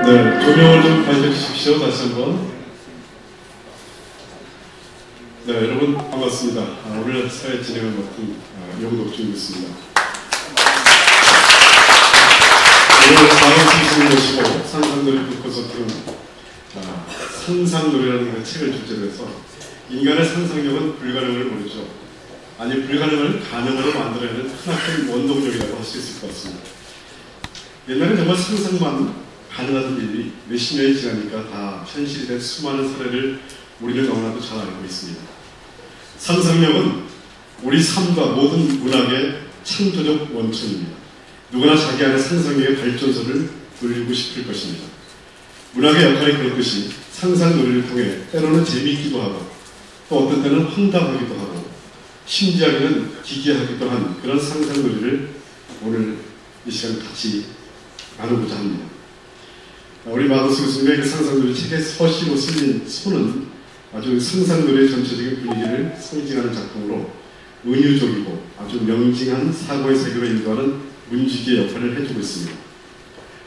네, 조명을 좀 밝혀주십시오. 다시 한번. 네, 여러분 반갑습니다. 오늘 사회 진행을 맡은 용덕준이었습니다. 오늘 방학식을 모시고 상상놀이 콘서트는 상상놀이라는 책을 주제로 해서 인간의 상상력은 불가능을 모르죠. 아니, 불가능을 가능으로 만들어내는 크나큰 원동력이라고 할 수 있을 것 같습니다. 옛날에 정말 상상만 가능하던 일이 몇십 년이 지나니까 다 현실이 된 수많은 사례를 우리는 너무나도 잘 알고 있습니다. 상상력은 우리 삶과 모든 문학의 창조적 원천입니다. 누구나 자기 안에 상상력의 발전소를 돌리고 싶을 것입니다. 문학의 역할이 그렇듯이 상상놀이를 통해 때로는 재미있기도 하고 또 어떤 때는 황당하기도 하고 신기하기는 기괴하기도 한 그런 상상놀이를 오늘 이 시간 같이 나누고자 합니다. 우리 마더스 교수님의 그 상상놀이 책의 서시로 쓰인 소는 아주 상상놀이의 전체적인 분위기를 상징하는 작품으로 은유적이고 아주 명징한 사고의 세계로 인도하는 문지기의 역할을 해주고 있습니다.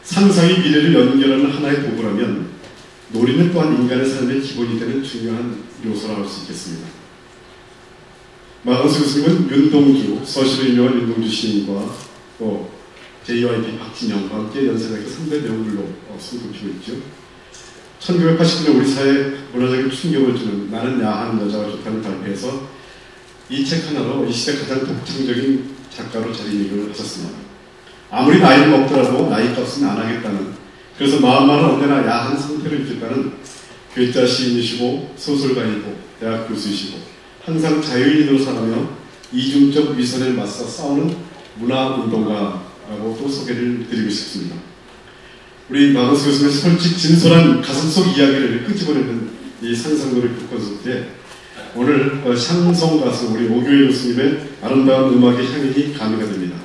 상상이 미래를 연결하는 하나의 도구라면 놀이는 또한 인간의 삶의 기본이 되는 중요한 요소라 할 수 있겠습니다. 마더스 교수님은 윤동주, 서시로 유명한 윤동주 시인과 또 JYP 박진영과 함께 연세대학교 3대 명물로 손꼽히고 있죠. 1989년 우리 사회에 문화적인 충격을 주는 나는 야한 여자가 좋다는 발표에서 이 책 하나로 이 시대 가장 독창적인 작가로 자리매김을 하셨습니다. 아무리 나이를 먹더라도 나이값은 안 하겠다는, 그래서 마음만은 언제나 야한 상태로 있겠다는 괴짜 시인이시고 소설가이고 대학 교수이시고 항상 자유인으로 살아며 이중적 위선에 맞서 싸우는 문화운동가라고 또 소개를 드리고 싶습니다. 우리 마더스 교수님의 솔직 진솔한 가슴속 이야기를 끄집어내는 이 상상놀이 콘서트에 오늘 샹송 가수 우리 오규일 교수님의 아름다운 음악의 향연이 가미가 됩니다.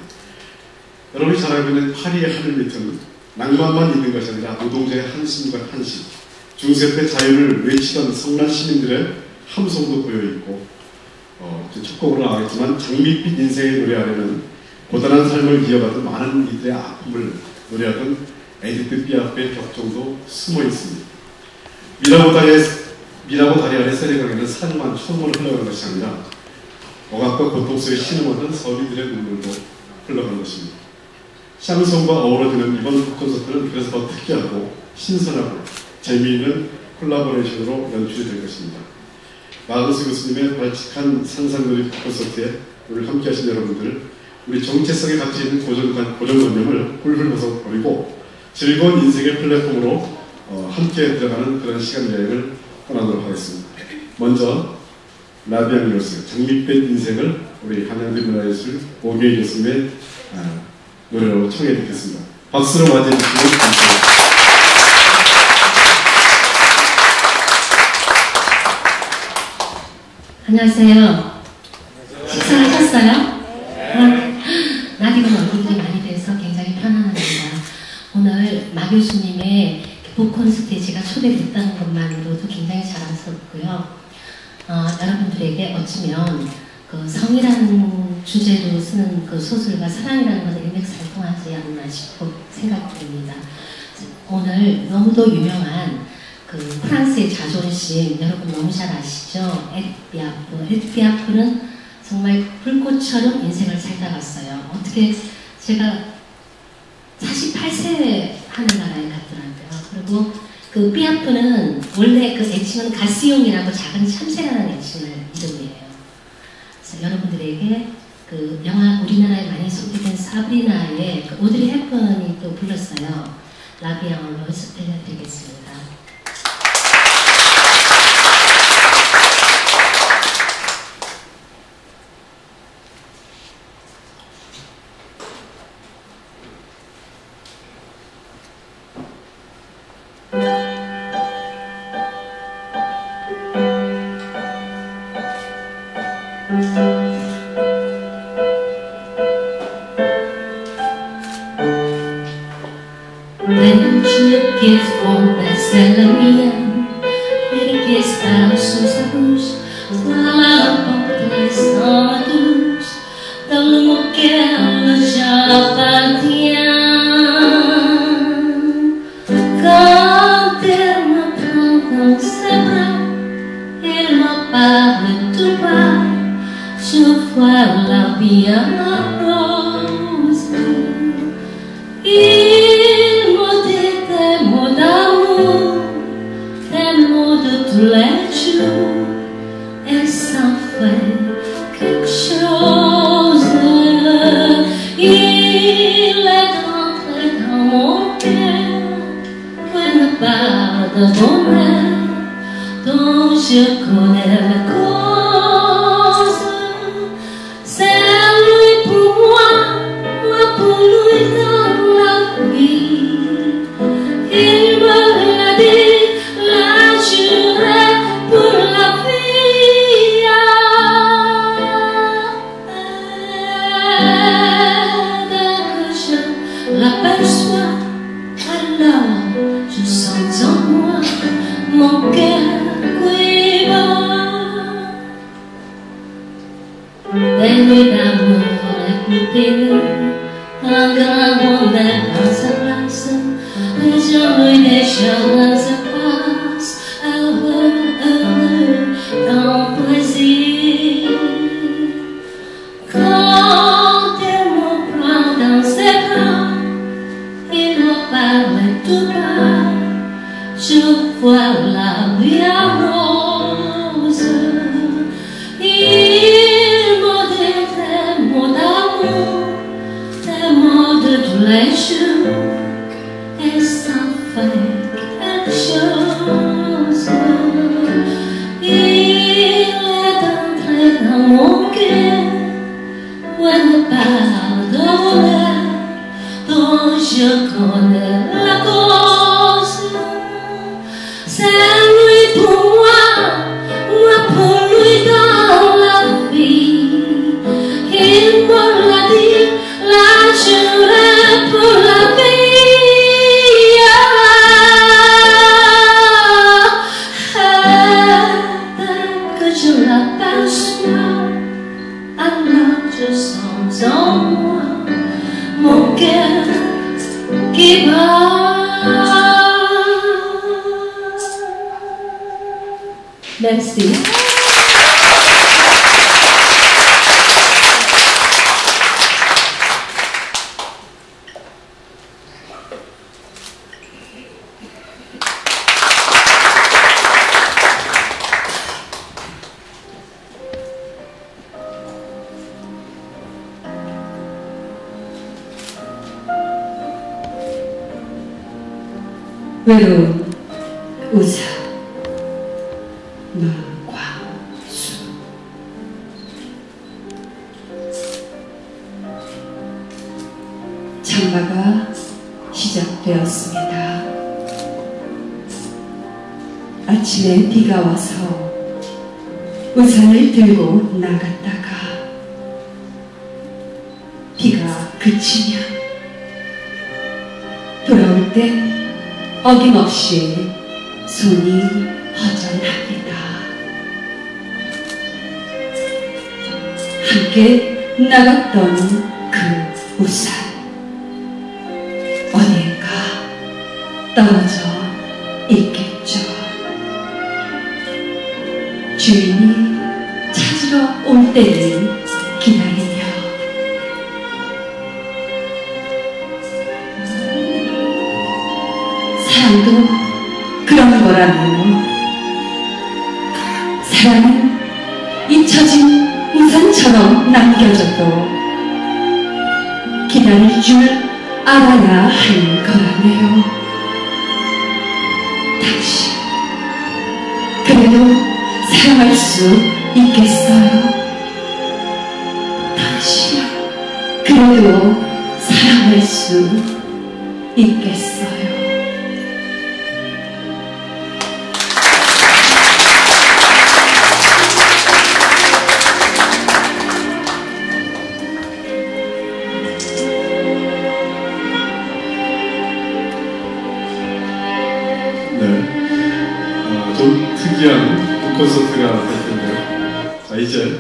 여러분이 잘 알고 있는 파리의 하늘 밑은 낭만만 있는 것이 아니라 노동자의 한숨과 한식, 중세 때 자유를 외치던 성난 시민들의 함성도 보여있고 첫 곡으로 나가겠지만 장밋빛 인생의 노래 아래는 고단한 삶을 이어가던 많은 이들의 아픔을 노래하던 에디트 피아프의 격정도 숨어 있습니다. 미라보 다리 아래 세례강에는 산만 천문을 흘러가는 것이 아니라 억압과 고통 속에 신음하던 서민들의 눈물도 흘러가는 것입니다. 샹송과 어우러지는 이번 콘서트는 그래서 더 특이하고 신선하고 재미있는 콜라보레이션으로 연출이 될 것입니다. 마더스 교수님의 발칙한 상상놀이 콘서트에 오늘 함께 하신 여러분들, 우리 정체성에 갇혀 있는 고정관념을 훌훌 벗어버리고 즐거운 인생의 플랫폼으로 함께 들어가는 그런 시간 여행을 떠나도록 하겠습니다. 먼저 라비앙 요스, 장밋빛 인생을 우리 한양대 문화예술 오규일 교수님의 노래로 청해 듣겠습니다. 박수로 맞이해 주시면 감사합니다. 안녕하세요. 식사하셨어요? 낯익은 얼굴들이 많이 돼서 굉장히 편안합니다. 오늘 마 교수님의 북 콘서트에 제가 초대됐다는 것만으로도 굉장히 자랑스럽고요. 여러분들에게 어쩌면 그 성이라는 주제로 쓰는 그 소설과 사랑이라는 것에 일맥살통하지 않나 싶고 생각됩니다. 오늘 너무도 유명한 그 프랑스의 자존심, 여러분 너무 잘 아시죠? 에디트 피아프는 정말 불꽃처럼 인생을 살다 갔어요. 어떻게 제가 48세 하늘나라에 갔더라고요. 그리고 그 피아프는 원래 그 애칭은 가시용이라고 작은 참새라는 애칭을 이름이에요. 그래서 여러분들에게 그 영화 우리나라에 많이 소개된 사브리나의 그 오드리 헵번이 또 불렀어요. 라비앙으로 연습해드리겠습니다. que fortalece la mía, el que está sus ojos, fala portes dans la douce, dans le mot qu'elle le appartient. Quand elle me prend dans ses bras, elle me parle tout bas, je vois la vie en rose. Il me dit des mots d'amour, des mots de tous les jours, et ça fait quelque chose. Il est entré dans mon cœur, il me parle de bonheur dont je connais la cause. C'est lui pour moi pour lui dans la vie. Il me l'a dit, l'a juré pour la vie. Dès que je l'aperçois, alors je sens en moi mon cœur quiver. Des nuits d'amour écoutez-le, un grand bonheur dans sa place, les journées des chemins se passent, heureux dans plaisir. Quand elle me prend dans ses bras, il me parle tout bas, je vois la vie en rose. Il me dit des mots d'amour, des mots de tous les jours, et ça fait quelque chose. Il est entré dans mon cœur, où elle me parle de bonheur dont je connais la cause. C'est lui pour moi pour lui dans la vie. Il me l'a dit, l'a juré pour la vie. Dès que je l'aperçois, alors je sens en moi mon cœur qui bat. Merci. 외로운 의사 노광수. 장마가 시작되었습니다. 아침에 비가 와서 우산을 들고 나갔다가 비가 그치면 돌아올 땐 어김없이 손이 허전합니다. 함께 나갔던 그 우산, 어디엔가 떨어져 있겠죠. 주인이 찾으러 올 때를 기다리며 사랑도 그런 거라네요. 사랑은 잊혀진 우산처럼 남겨져도 기다릴 줄 알아야 할 거라네요. 당신 그래도 사랑할 수 있겠어요? 당신 그래도 사랑할 수 있겠어요? 콘서트가 될 텐데요. 자, 이제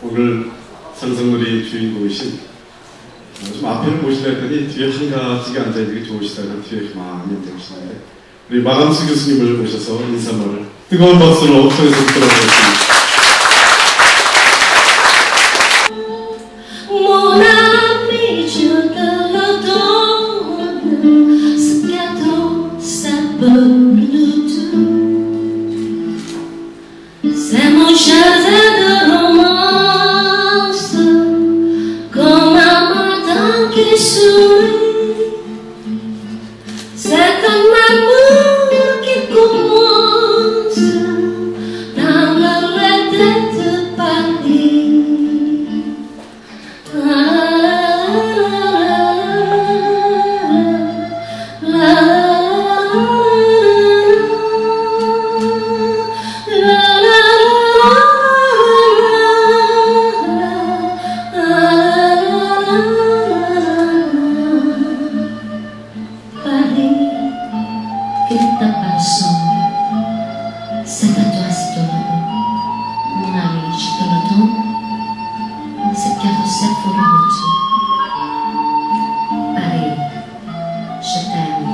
오늘 상성놀이 주인공이신 좀 앞에를 보시려 했더니 뒤에 한가지게 앉아있는 게 좋으시다고 뒤에 가만히 앉아계시는데 우리 마감수 교수님을 모셔서 인사말을 뜨거운 박수로 청해서 듣도록 하겠습니다. C'est mon jardin de romance, comme un matin qui sourit. C'est un amour qui commence dans le lait de Paris. C'est à toi si tu veux. Mon ami, je te le donne. C'est cadeau, c'est pour le retour. Paris, je t'aime.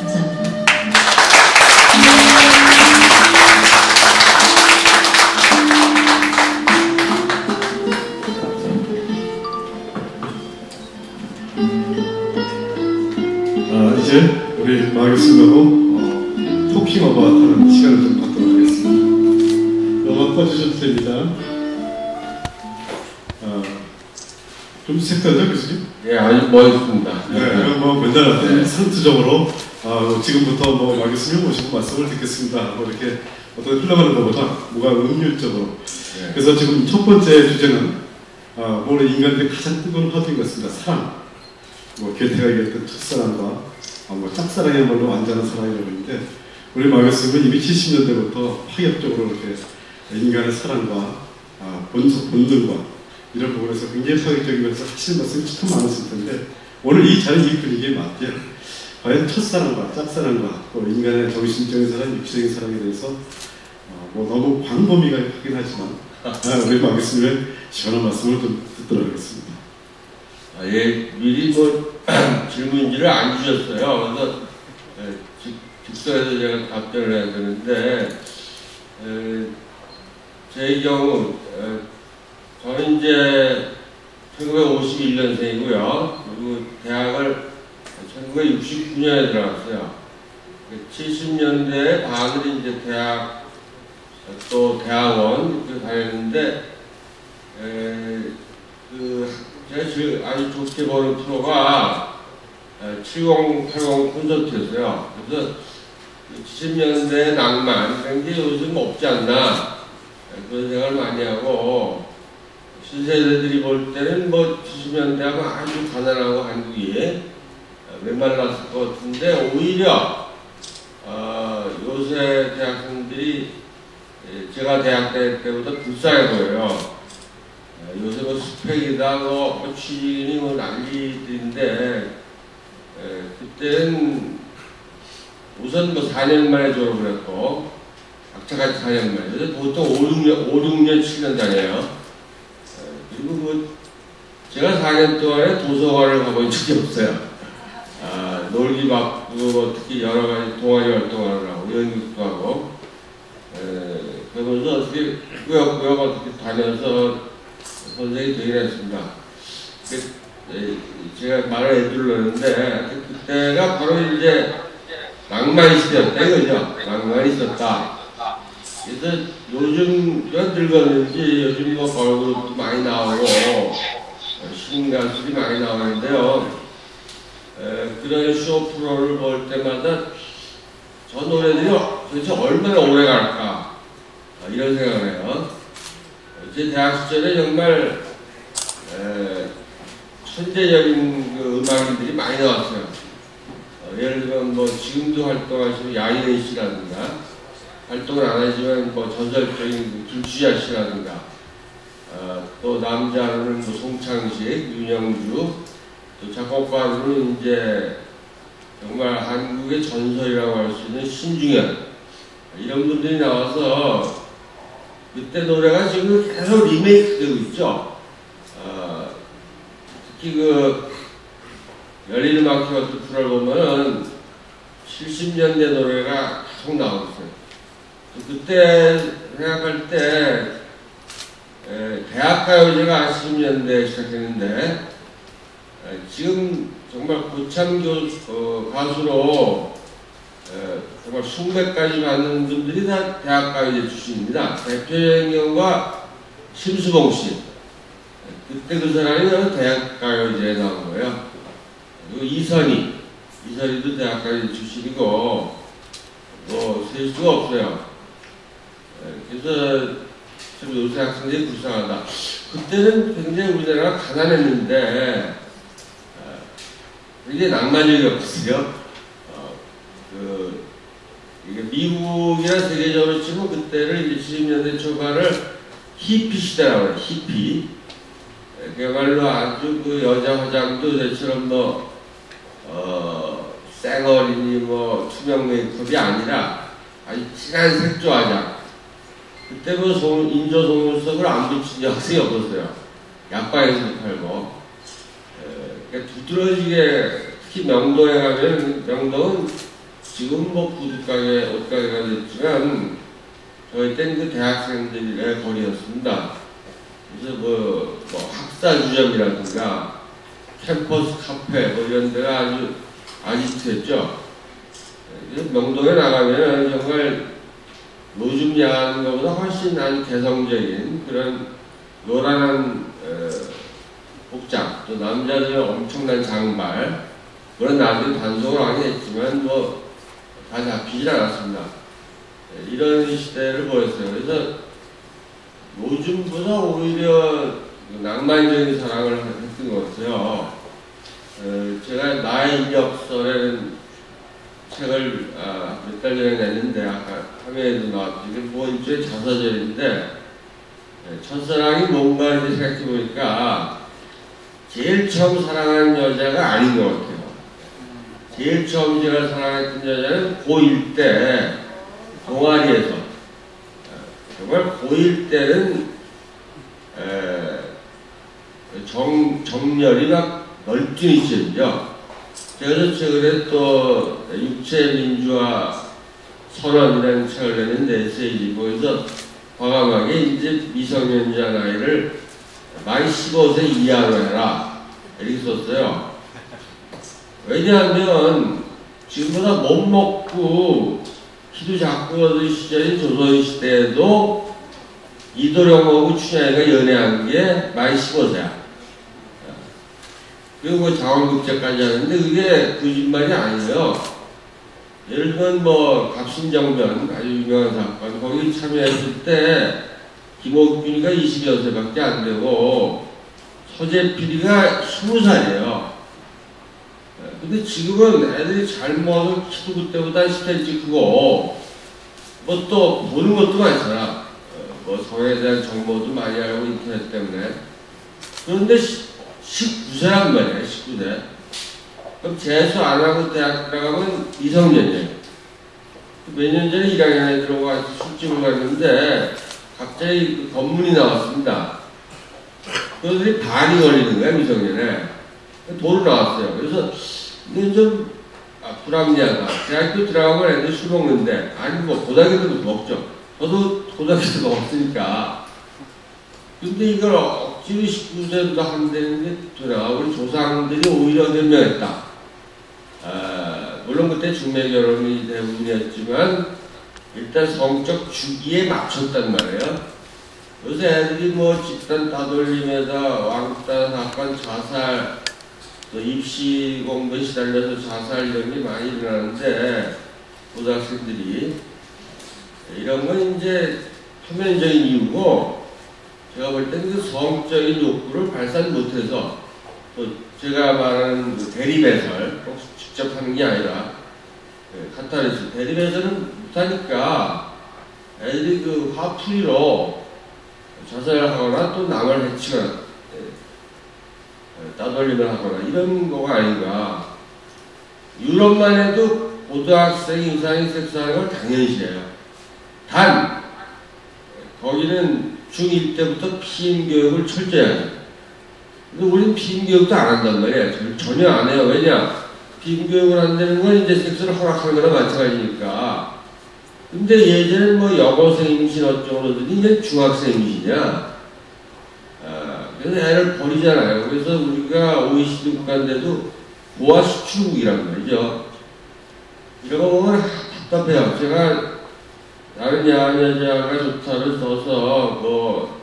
Nous avons. 이제 우리 마 교수님하고 토킹 오버 하는 시간을 좀 갖도록 하겠습니다. 음악 꺼주셔도 됩니다. 좀 색다르죠, 교수님? 예, 아주 멋있습니다. 네, 뭐 맨날 상투적으로 지금부터 뭐 마 교수님 모시고 말씀을 듣겠습니다. 뭐 이렇게 어떤 흘러가는 것보다 뭐가 음률적으로. 네. 그래서 지금 첫 번째 주제는 오늘 인간들이 가장 뜨거운 화두인 것 같습니다. 사랑. 뭐 괴테가 얘기했던 첫사랑과 뭐 짝사랑이야말로 완전한 사랑이라고 하는데 우리 마 교수님은 이미 70년대부터 파격적으로 이렇게 인간의 사랑과 본능과 이런 부분에서 굉장히 파격적이면서 하시는 말씀이 참 많으실 텐데 오늘 이 자리 이 분위기에 맞게 과연 첫사랑과 짝사랑과 또 인간의 정신적인 사랑, 육체적인 사랑에 대해서 뭐 너무 광범위가 하긴 하지만 우리 마 교수님의 시원한 말씀을 좀 듣도록 하겠습니다. 예, 미리 뭐 질문지를 안 주셨어요. 그래서 즉석에서 제가 답변을 해야 되는데 제 경우 저는 이제 1951년생이고요. 그리고 대학을 1969년에 들어갔어요. 70년대에 반을 이제 대학 또 대학원 이렇게 다녔는데 제가 지금 아주 좋게 보는 프로가 7080 콘서트였어요. 그래서 70년대 낭만 그런 게 요즘 없지 않나 그런 생각을 많이 하고 신세대들이 볼 때는 뭐 70년대하고 아주 가난하고 한국이 메말랐을 것 같은데 오히려 요새 대학생들이 제가 대학 다닐 때보다 불쌍해 보여요. 요새 뭐 스펙이다, 뭐 취직이니 뭐 난리들인데 그때는 우선 뭐 4년 만에 졸업을 했고 악착같이 4년 만에 그래서 보통 5, 6년, 7년 다녀요. 그리고 뭐 제가 4년 동안에 도서관을 가본 적이 없어요. 놀기 바쁘고 특히 여러 가지 동아리 활동을 하고 연극도 하고 그러면서 어떻게 꾸역꾸역 어떻게 다녀서 선생이 되긴 했습니다. 제가 말을 해주려는데 그때가 바로 이제 낭만이 시대였다 이거죠. 낭만이 있었다. 그래서 요즘 늙었는지 요즘 뭐 걸그룹도 많이 나오고 신가수들이 많이 나오는데요. 그런 쇼 프로를 볼 때마다 저 노래들이 도대체 얼마나 오래 갈까 이런 생각을 해요. 제 대학 시절에 정말 천재적인 그 음악인들이 많이 나왔어요. 예를 들면 뭐 지금도 활동하시는 양희은 씨라든가 활동을 안 하지만 뭐 전설적인 김추자 씨라든가 또 남자로는 뭐 송창식, 윤영주 또 작곡가로는 이제 정말 한국의 전설이라고 할 수 있는 신중현 이런 분들이 나와서 그때 노래가 지금 계속 리메이크 되고 있죠. 특히 그 열린 음악회 같은 프로를 보면은 70년대 노래가 계속 나오고 있어요. 그때 생각할 때 대학가요제가 70년대에 시작했는데 지금 정말 고참 가수로 정말 숭배 까지 받는 분들이 다 대학가요제 출신입니다. 대표적인 경우가 심수봉 씨. 그때 그 사람이 대학가요제에 나온 거예요. 그리고 이선희도 대학가요제 출신이고 뭐 셀 수가 없어요. 그래서 좀 요새 학생들이 불쌍하다. 그때는 굉장히 우리나라가 가난했는데 굉장히 낭만적이었거든요. 이게 미국이나 세계적으로 치면 그때를 70년대 초반을 히피 시대라고 해요. 히피. 그야말로 아주 그 여자 화장도 저처럼 쌩얼이니 투명 메이크업이 아니라 아주 진한 색조 화장. 그때 인조 속눈썹을 안 붙인 학생이 없었어요. 약방에서도 팔고. 그러니까 두드러지게, 특히 명동에 가면, 명동은 지금 구두가게, 옷가게가 됐지만, 저희 땐 그 대학생들의 거리였습니다. 그래서 학사주점이라든가, 캠퍼스 카페, 이런 데가 아주 아지트했죠. 명동에 나가면 정말 요즘 야한 것보다 훨씬 아주 개성적인 그런 요란한 복장, 또 남자들은 엄청난 장발, 물론 나중에 단속을 하긴 했지만 다 잡히질 않았습니다. 이런 시대를 보였어요. 그래서 요즘보다 오히려 낭만적인 사랑을 했던 것 같아요. 제가 나의 이력서라는 책을 몇 달 전에 냈는데 아까 화면에도 나왔죠. 이게 일종의 자서전인데 첫사랑이 뭔가 이렇게 생각해보니까 제일 처음 사랑한 여자가 아닌 것 같아요. 제일 처음 제가 사랑했던 여자는 고1 때 동아리에서 정말 고1 때는 정열이 막 널뛰는 시절이죠. 그래서 최근에 또 육체민주화 선언이라는 책을 냈는데 에세이지 거기서 과감하게 이제 미성년자 나이를 만 15세 이하로 해라 이렇게 썼어요. 왜냐하면 지금보다 못 먹고 키도 작고 그러던 시절인 조선시대에도 이도령하고 춘향이가 연애한 게 만 15세야. 그리고 장원급제까지 하는데 그게 거짓말이 아니에요. 예를 들면 갑신정변 아주 유명한 사건 거기 참여했을 때 김옥균이가 20여세밖에 안 되고 서재필이가 20살이에요. 근데 지금은 애들이 잘 먹어서 키도 그때보다 10cm 크고 또 보는 것도 많잖아. 성에 대한 정보도 많이 알고 인터넷 때문에. 그런데 19세란 말이에요. 19세. 그럼 재수 안 하고 대학 들어가면 미성년이에요. 몇 년 전에 1학년에 들어가 술집을 갔는데 갑자기 그 검문이 나왔습니다. 그들이 반이 걸리는 거야, 미성년에. 돈을 나왔어요. 그래서 이건 좀 불합리하다. 대학교 들어가면 애들 술 먹는데 아니 고등학교 때도 먹죠. 저도 고등학교 때 먹었으니까. 근데 이걸 억지로 19세도 한다는 게 되나? 우리 조상들이 오히려 변명했다. 물론 그때 중매 결혼이 대부분이었지만 일단 성적 주기에 맞췄단 말이에요. 요새 애들이 집단 따돌림에다 왕따 사건, 자살, 또 입시 공부에 시달려서 자살 이런 게 많이 일어나는데 고등학생들이 이런 건 이제 표면적인 이유고 제가 볼 때는 그 성적인 욕구를 발산 못해서 또 제가 말하는 그 대리배설 꼭 직접 하는 게 아니라 카타르시스 대리배설은 못하니까 애들이 그 화풀이로 자살을 하거나 또 남을 해치거나 따돌림을 하거나 이런 거가 아닌가. 유럽만 해도 고등학생이 이상이 섹스하는 걸 당연시해요. 단 거기는 중1 때부터 피임 교육을 철저히 하죠. 근데 우리는 피임 교육도 안 한단 말이야. 전혀 안 해요. 왜냐? 피임 교육을 한다는 건 이제 섹스를 허락하는 거나 마찬가지니까. 근데 예전엔 뭐 여고생 임신 어쩌고 그러더니 이제 중학생 임신이야. 그래서 애를 버리잖아요. 그래서 우리가 OECD 국가인데도 고아 수출국이란 말이죠. 이런 거 보면 답답해요. 제가 다른 야한 여자가 좋다를 써서 뭐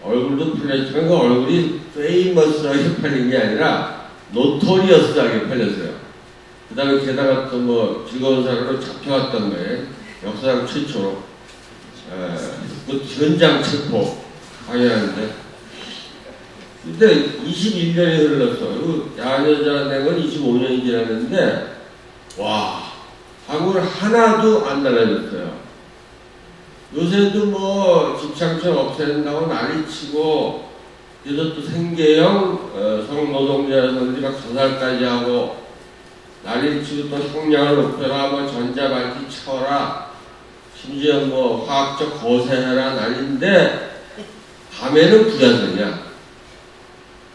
얼굴도 팔렸지만 그 얼굴이 페이머스하게 팔린 게 아니라 노토리어스하게 팔렸어요. 그 다음에 게다가 또 뭐 즐거운 사람으로 잡혀갔던 거예요. 역사상 최초로. 그 현장 체포 당연한데. 근데 21년이 흘렀어. 야한 여자 된 건 25년이 지났는데, 와, 방울 하나도 안 달라졌어요. 요새도 뭐 집창촌 없앤다고 난리치고, 그래서 또 생계형 성노동자 여성들이 막 자살까지 하고, 난리치고 또 형량을 높여라, 뭐 전자발찌 쳐라, 심지어 뭐 화학적 거세해라 난리인데, 밤에는 부자성이야.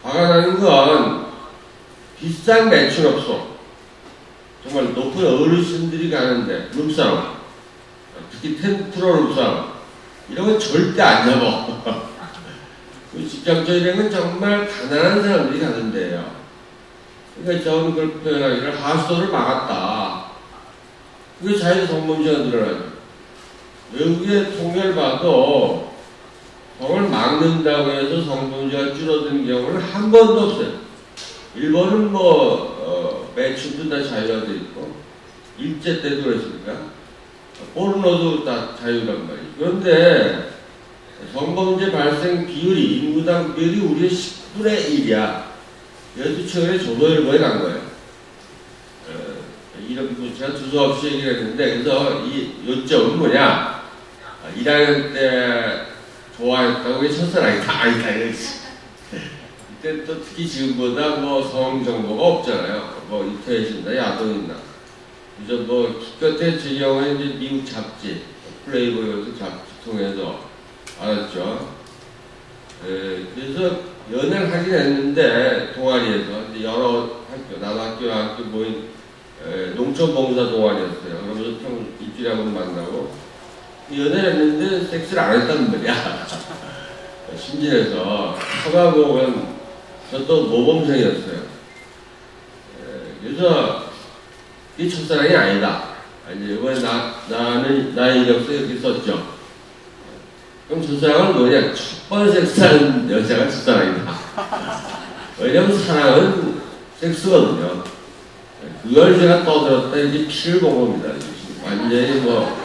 화가 나는 건 비싼 매춘업소, 정말 높은 어르신들이 가는데 룸사롱, 특히 템프로 룸사롱 이런 건 절대 안 잡아. 직장적인 건 정말 가난한 사람들이 가는 데예요. 그러니까 저는 그걸 표현하기를 하수도를 막았다. 그게 자유 성범죄가 늘어나죠. 외국의 통계를 봐도 성을 막는다고 해서 성범죄가 줄어든 경우는 한 번도 없어요. 일본은 뭐 매춘도 다 자유화 돼 있고 일제 때도 그랬으니까 포르노도 다 자유란 말이에요. 그런데 성범죄 발생 비율이 인구당 비율이 우리의 10분의 1이야. 그래도 최근에 조선일보에 난 거예요. 이런 제가 두서없이 얘기를 했는데, 그래서 이 요점은 뭐냐? 1학년 때 좋아했다고 그게 첫사랑이다. 아니다. 이때 또 특히 지금보다 뭐 성 정보가 없잖아요. 뭐 인터넷이나 야동이나. 그래서 뭐 기껏해 제 경우에 이제 미국 잡지, 플레이보이 같은 잡지 통해서 알았죠. 그래서 연애를 하긴 했는데 동아리에서 이제 여러 학교, 남학교 모인 농촌봉사 동아리였어요. 그러면서 평 일주일에 한 번 만나고 연애를 했는데 섹스를 안 했단 말이야. 심진해서 처가복은 저도 모범생이었어요. 그래서 이 첫사랑이 아니다. 이제 이번에 나는 나의 이력서에 이렇게 썼죠. 그럼 첫사랑은 뭐냐? 첫 번 섹스하는 여자가 첫사랑이다. 왜냐면 사랑은 섹스거든요. 그걸 제가 떠들었다 이제 피를 본 겁니다. 완전히 뭐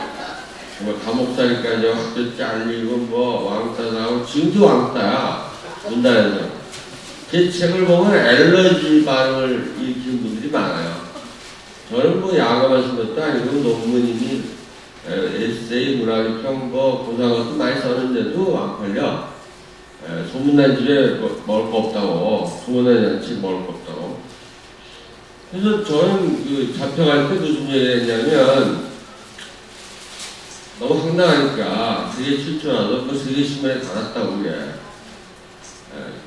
정말 감옥살이까지 학교 잘리고 뭐 왕따 나오고 지금도 왕따야. 문단에서 제 책을 보면 엘러지 반응을 일으키는 분들이 많아요. 저는 뭐 야가만 쓴 것도 아니고 논문이니 에세이, 문학비평, 뭐 고사 것도 많이 썼는데도 안 팔려. 소문난 집에 먹을 거 없다고, 소문난 집에 먹을 거 없다고. 그래서 저는 그 잡혀갈 때 무슨 얘기를 했냐면, 너무 황당하니까 세계 출처라도 그 세계신문에 달았다고 그래.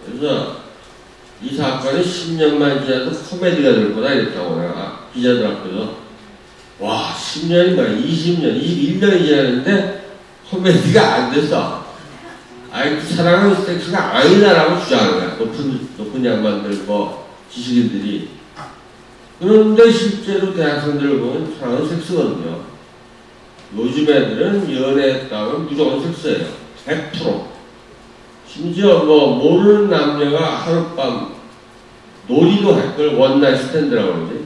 그래서 이 사건이 10년만 지나도 코미디가 될 거다 이랬다고 내가 기자들 앞에서. 와, 10년이 뭐야, 20년, 21년이 지났는데 코미디가 안 됐어. 아이, 사랑은 섹스가 아니다라고 주장하는 거야. 높은 양반들, 뭐, 지식인들이. 그런데 실제로 대학생들을 보면 사랑은 섹스거든요. 요즘 애들은 연애했다면 무조건 섹스예요. 100%. 심지어 뭐, 모르는 남녀가 하룻밤 놀이도 할 걸 원나잇 스탠드라고 그러지.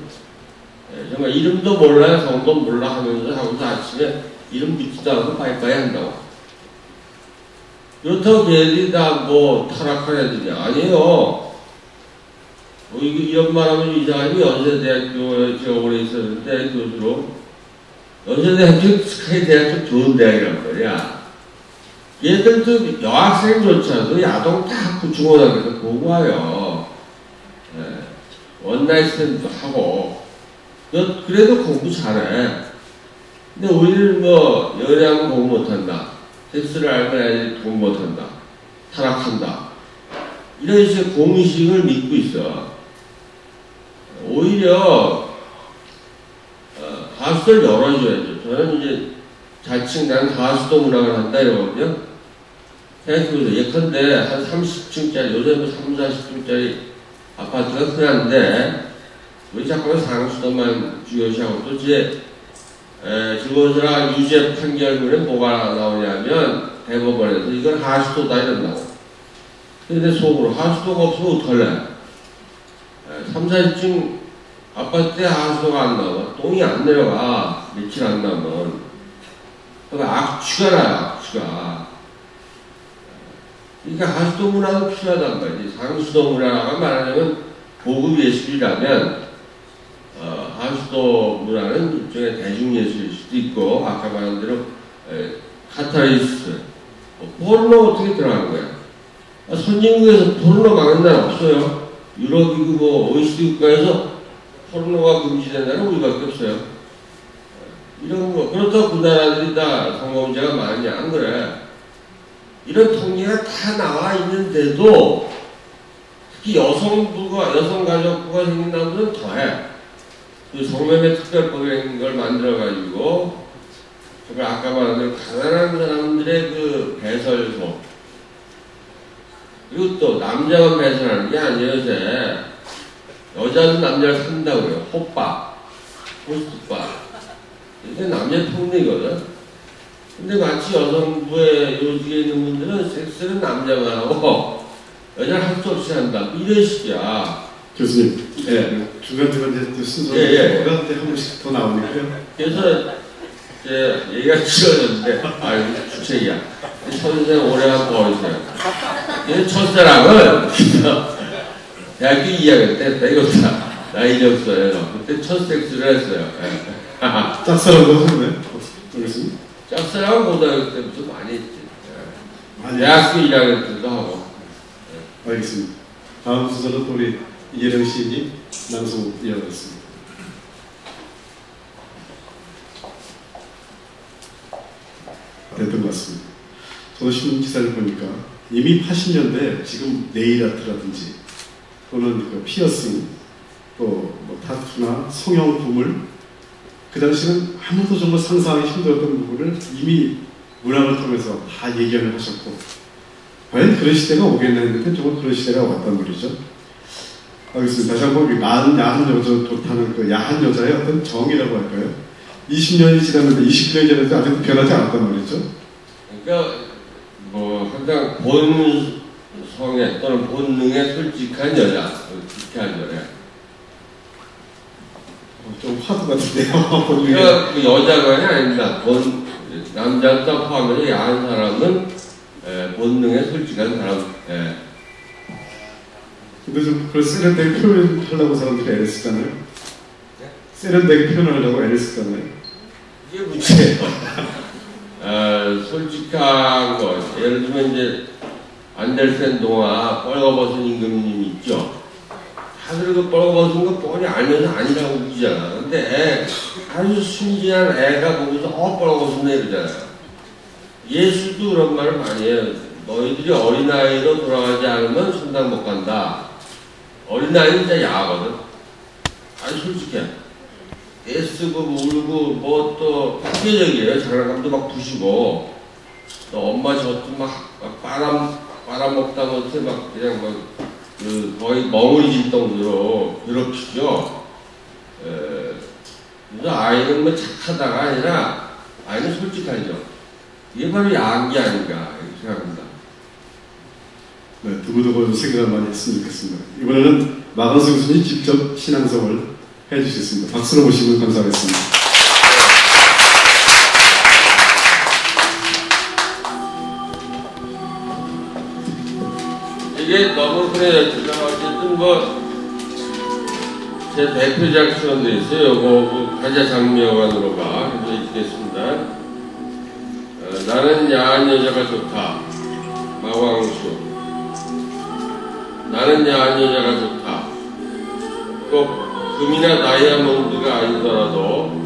정말 이름도 몰라, 성도 몰라 하면서 하고서 아침에 이름 묻지도 않고 빠이빠이 한다고. 그렇다고 걔들이 다 뭐 타락한 애들이 아니에요. 이런 말 하면 이상하지. 연세대학교에 제가 오래 있었는데 교수로. 연세대학교 스카이 대학 좀 좋은 대학이란 말이야. 얘들도 여학생조차도 야동 다 중고등학교에서 보고 와요. 원나잇 스탠드도 하고. 그래도 공부 잘해. 근데 오히려 뭐 연애하면 공부 못한다, 섹스를 알면 애들이 공부 못한다, 타락한다, 이런 식의 공식을 믿고 있어. 오히려 가수를 열어줘야죠. 저는 이제 자칭 난 가수도 문학을 한다 이러거든요. 생각해보세요. 예컨대 한 30층짜리, 요새 뭐 30, 40층짜리 아파트가 흔한데 왜 자꾸 상수도만 중요시하고, 또 제 즐거워서라 유죄 판결문에 뭐가 나오냐면 대법원에서 이건 하수도다 이런다고. 근데 속으로 하수도가 없으면 어떡할래? 3, 40층 아파트에 하수도가 안 나와. 똥이 안 내려가. 며칠 안 나면. 그러니까 악취가 나요, 악취가. 그러니까 하수도 문화도 필요하단 말이지. 상수도 문화가 말하자면 고급 예술이라면, 하수도 문화는 일종의 대중예술일 수도 있고, 아까 말한 대로, 카타르시스. 포르노 어떻게 들어가는 거야? 선진국에서 포르노 막는 나라 없어요. 유럽이고 뭐 OECD 국가에서 포르노가 금지된 나라는 우리밖에 없어요. 이런 거. 그렇다고 그 나라들이 다 성범죄가 많냐? 안 그래. 이런 통계가 다 나와 있는데도 특히 여성 가족부가 생긴 나라들은 더해. 그 성매매 특별법이라는 걸 만들어가지고, 정말 아까 말한 대로 가난한 사람들의 그 배설소, 그리고 또 남자만 배설하는 게 아니에요. 요새 여자는 남자를 산다고 그래요. 호빠, 호스트바. 이게 남녀 폭력이거든. 근데 마치 여성부에 요직에 있는 분들은 섹스는 남자만 하고 여자는 할 수 없이 한다. 이런 식이야. 교수님, 중간중간 이제 순서가 한 번씩 더 나오니까요. 그래서 이제 얘기가 길어졌는데, 주책이야. 선생 오래 하고 어디서요? 첫사랑은 대학교 2학년 때 했다. 이거 다 나이 없어요. 그때 첫 섹스를 했어요. 짝사랑도 하셨나요? 알겠습니다. 짝사랑은 고등학교 때부터 많이 했지. 대학교 1학년 때도 하고. 알겠습니다. 다음 순서는 또 우리 이계령 시인이 낭송 이어가겠습니다. 됐던 것 같습니다. 저도 신문 기사를 보니까 이미 80년대 지금 네일 아트라든지 또는 그 피어싱 또 뭐 타투나 성형품을 그 당시는 아무도 정말 상상하기 힘들었던 부분을 이미 문학을 통해서 다 예견을 하셨고, 과연 그런 시대가 오겠나 했는데 정말 그런 시대가 왔단 말이죠. 알겠습니다. 다시 한번 야한 여자 좋다는 그 야한 여자의 어떤 정의라고 할까요? 20년이 지났는데 20년이 지났는데 아직도 변하지 않았단 말이죠. 그러니까 뭐 항상 본성에 또는 본능에 솔직한 여자, 솔직한 여자. 좀 화두 같은데요. 그러니까 그 여자가 아닙니다. 남자도 포함해서 야한 사람은 본능에 솔직한 사람. 근데 좀 그걸 세련되게 표현하려고 사람들이 애를 쓰잖아요. 세련되게 표현하려고 애를 쓰잖아요. 이게 문제예요. 솔직한 것. 예를 들면 이제 안델센 동화 뻘거벗은 임금님 있죠. 다들 그 뻘거벗은 거 뻔히 알면서 아니라고 웃기잖아. 근데 아주 순진한 애가 보고서 뻘거벗은네 이러잖아요. 예수도 그런 말을 많이 해요. 너희들이 어린아이로 돌아가지 않으면 천당 못 간다. 어린아이는 진짜 야하거든. 아주 솔직해. 애쓰고 울고 뭐 또 파괴적이에요. 장난감도 막 부시고 또 엄마 젖도 막 빨아먹다 못해 막 그냥 막 거의 멍울이질 정도로 괴롭히죠. 그래서 아이는 뭐 착하다가 아니라 아이는 솔직하죠. 이게 바로 야한 게 아닌가 이렇게 생각합니다. 네, 두고두고 생각을 많이 했으면 좋겠습니다. 이번에는 마간성 교수님이 직접 신앙성을 해주셨습니다. 박수로 모시면 감사하겠습니다. 이게 너무 흔해졌지만 어쨌든 뭐 제 대표작처럼 돼 있어요. 요거 가자장미여관으로 가. 그래서 읽겠습니다. 나는 야한 여자가 좋다. 마광수. 나는 야한 여자가 좋다. 꼭 금이나 다이아몬드가 아니더라도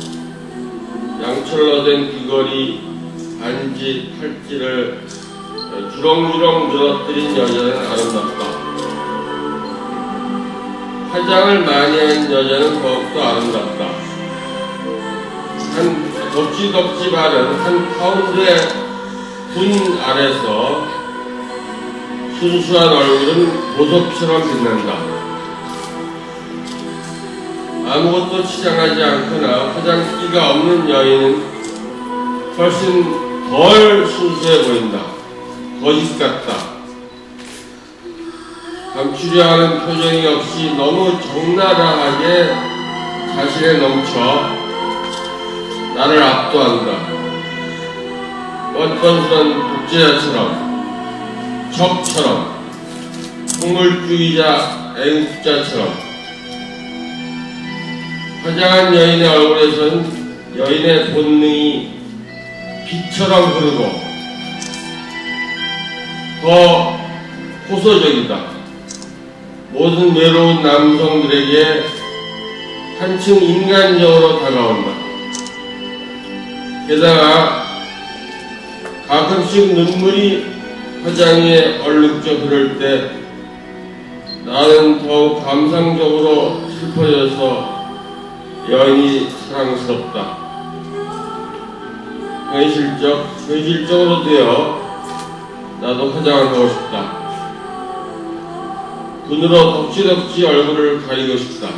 양철로 된 귀걸이, 반지, 팔찌를 주렁주렁 늘어뜨린 여자는 아름답다. 화장을 많이 한 여자는 더욱더 아름답다. 한 덥지 바른 한 파운드의 분 아래서 순수한 얼굴은 보석처럼 빛난다. 아무것도 치장하지 않거나 화장기가 없는 여인은 훨씬 덜 순수해 보인다. 거짓 같다. 감추려 하는 표정이 없이 너무 적나라하게 자신에 넘쳐 나를 압도한다. 뻔뻔스런 독재자처럼, 적처럼, 폭물주의자 애국자처럼 화장한 여인의 얼굴에선 여인의 본능이 빛처럼 흐르고 더 호소적이다. 모든 외로운 남성들에게 한층 인간적으로 다가온다. 게다가 가끔씩 눈물이 화장에 얼룩져 흐를 때 나는 더욱 감상적으로 슬퍼져서 여인이 사랑스럽다. 현실적으로 되어 나도 화장을 하고 싶다. 눈으로 덕지덕지 얼굴을 가리고 싶다.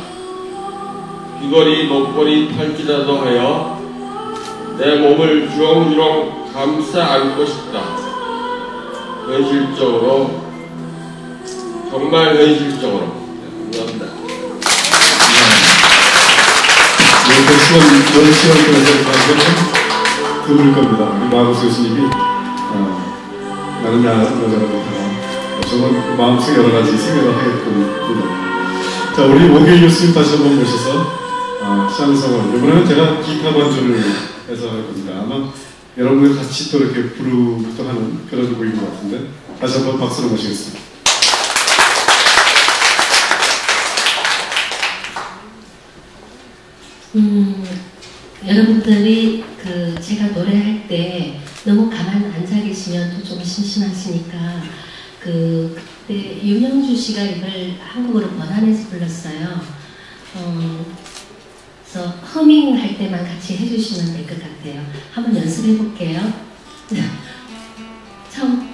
귀걸이, 목걸이, 팔찌라도 하여 내 몸을 주렁주렁 감싸 안고 싶다. 현실적으로, 정말 현실적으로. 감사합니다. 이런 시간 동안에서 드물 겁니다. 우리 마음속 예수님이 나는 여자라고 했다가 저는 마음속 여러 가지 생각을 하겠군요. 자, 우리 오길 교수님 다시 한번 모셔서 샹송을 이번에는 제가 기타 반주를 해서 할 겁니다. 아마 여러분들 같이 또 이렇게 부르부터 하는 그런 곡인 것 같은데 다시 한번 박수로 모시겠습니다. 여러분들이 제가 노래할 때 너무 가만 앉아 계시면 또 좀 심심하시니까 그때 윤영주 씨가 이걸 한국어로 번안해서 불렀어요. 그래서 허밍 할 때만 같이 해주시면 될 것 같아요. 한번 연습해 볼게요. 처음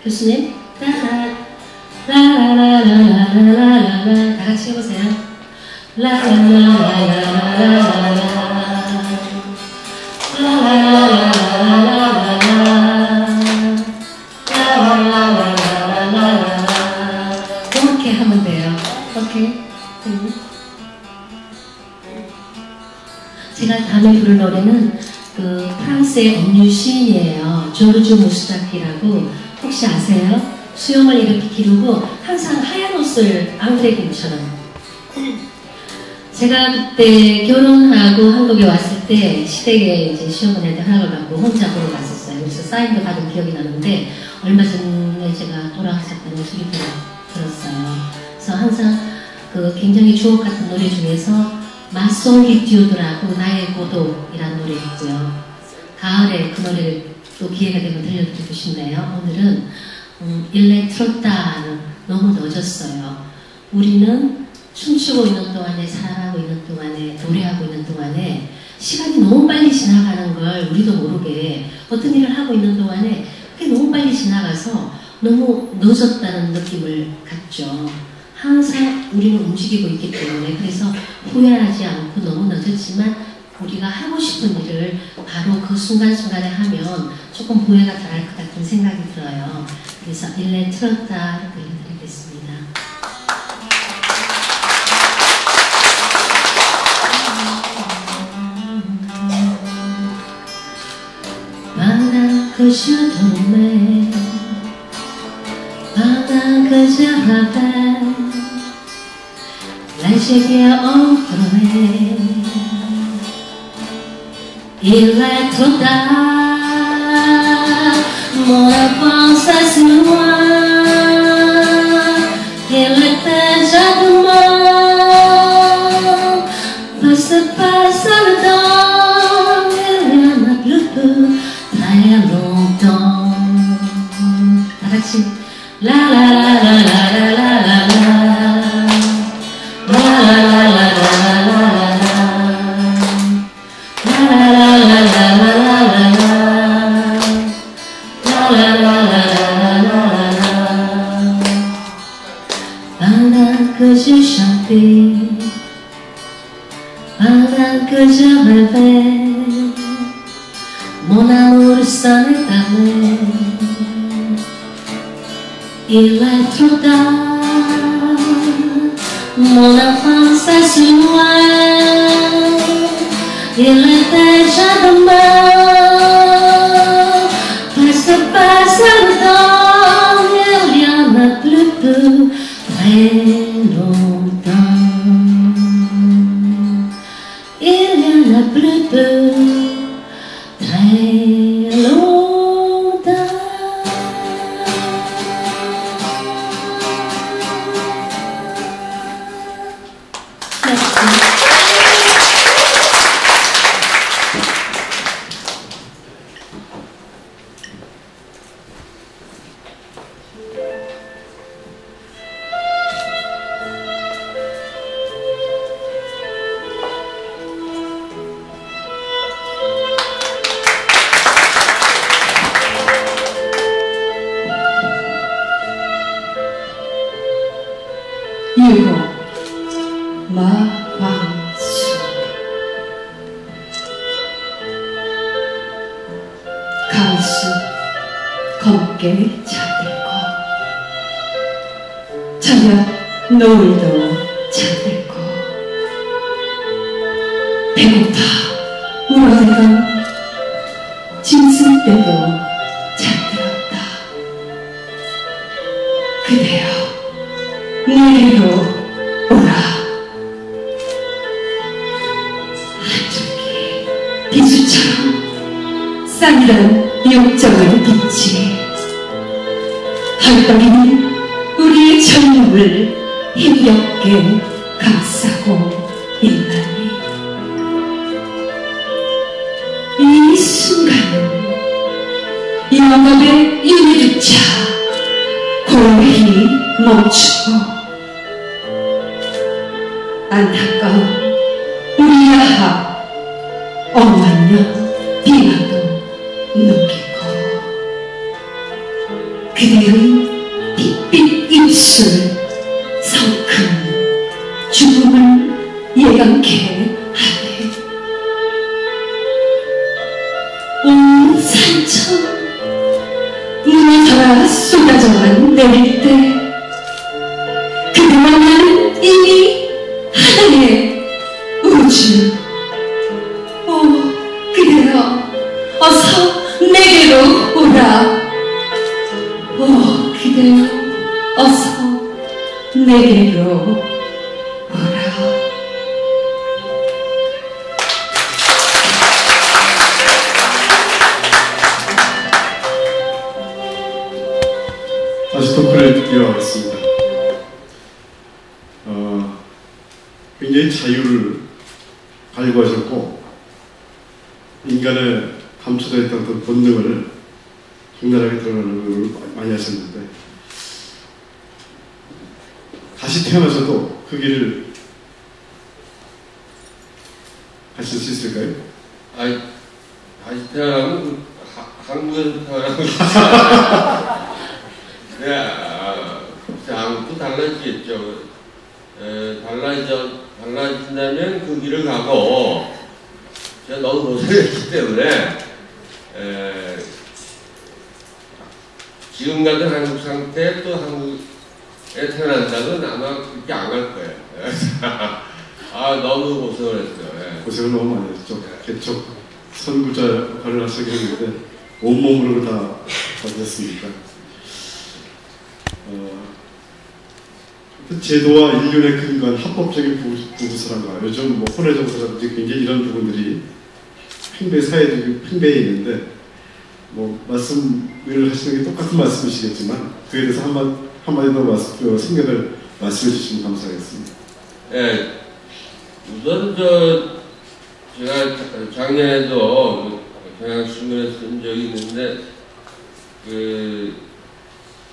교수님 라라라라라라라라 다 같이 해보세요. 라라라라라라라라 이렇게 하면 돼요. 오케이. 제가 다음에 부를 노래는 프랑스의 음유 시인이에요. 조르주 무스타키라고 혹시 아세요? 수염을 이렇게 기르고 항상 하얀 옷을 앙드레김처럼. 제가 그때 결혼하고 한국에 왔을 때 시댁에 이제 시어머니한테 허락을 받고 혼자 보러 갔었어요. 그래서 사인도 받은 기억이 나는데 얼마 전에 제가 돌아가셨다는 소리 들었어요. 그래서 항상 굉장히 주옥 같은 노래 중에서 마송기 듀오드라고 나의 고독이라는 노래 있고요. 가을에 그 노래를 또 기회가 되면 들려드리고 싶네요. 오늘은 일레 트로타는 너무 늦었어요. 우리는 춤추고 있는 동안에, 사랑하고 있는 동안에, 노래하고 있는 동안에 시간이 너무 빨리 지나가는 걸 우리도 모르게 어떤 일을 하고 있는 동안에 그게 너무 빨리 지나가서 너무 늦었다는 느낌을 갖죠. 항상 우리는 움직이고 있기 때문에 그래서 후회하지 않고 너무 늦었지만 우리가 하고 싶은 일을 바로 그 순간순간에 하면 조금 후회가 덜할 것 같은 생각이 들어요. 그래서 일레 트로타를 들려드리겠습니다. Pendant que je dormais, pendant que je rêvais, léger qui entrait, il est trop tard, mon enfance est si loin, il était déjà demain, passe le temps, il Pendant que je chantais, pendant que je rêvais, mon amour s'en est allé. Il est trop tard, mon enfance est si loin. Il est déjà demain, passe le temps, il y en a plus de très longtemps. Il y en a plus de très longtemps. Merci. 유호 마광수 가을수 검게 잠들고 저녁 노을도 잠들고 배고파 울어대던 짐승 때도 잠들었다. 그대여 내게로 오라. 한쪽이 비수처럼 싸늘한 욕정을 빚지. 헐떡이는 우리의 젊음을 힘겹게 감싸고 있나니 이 순간은 영업의 유리조차 고요히 멈추고 안타까운 우리 야하 어만년 비나도 녹이고 그대의 핏빛 입술 성큼 죽음을 예감케 하네. 온 산천 무너져라 쏟아져만 내릴 때 그대와 나는 이미 하나의 우주. 오 그대여 어서 내게로 오라. 오 그대여 어서 내게로 오라. 다시 토크를 이어가겠습니다. 굉장히 자유를 갈구하셨고 인간의 감춰져 있던 그 본능을 적나라하게 드러내는 걸 많이 하셨는데 다시 태어나셔도 그 길을 가실 수 있을까요? 아니, 다시 태어나면 한국에서 태어나고 네, 한국도 달라지겠죠. 달라진다면 그 길을 가고 제가 너무 고생했기 때문에 지금 같은 한국 상태 또 한국에 태어난다면 아마 그렇게 안 갈 거예요. 아 너무 고생을 했어요. 고생을 너무 많이 했죠. 개척 선구자 역할을 하시게 했는데 온몸으로 다 받으셨으니까. 제도와 인륜의 근간, 합법적인 부부사랑과 요즘 뭐 혼외정서라든지 굉장히 이런 부분들이 사회적인 팽배해 있는데 뭐 말씀을 하시는 게 똑같은 말씀이시겠지만 그에 대해서 한마디 더 생각을 말씀해 주시면 감사하겠습니다. 네, 우선 제가 작년에도 경향신문에 쓴 적이 있는데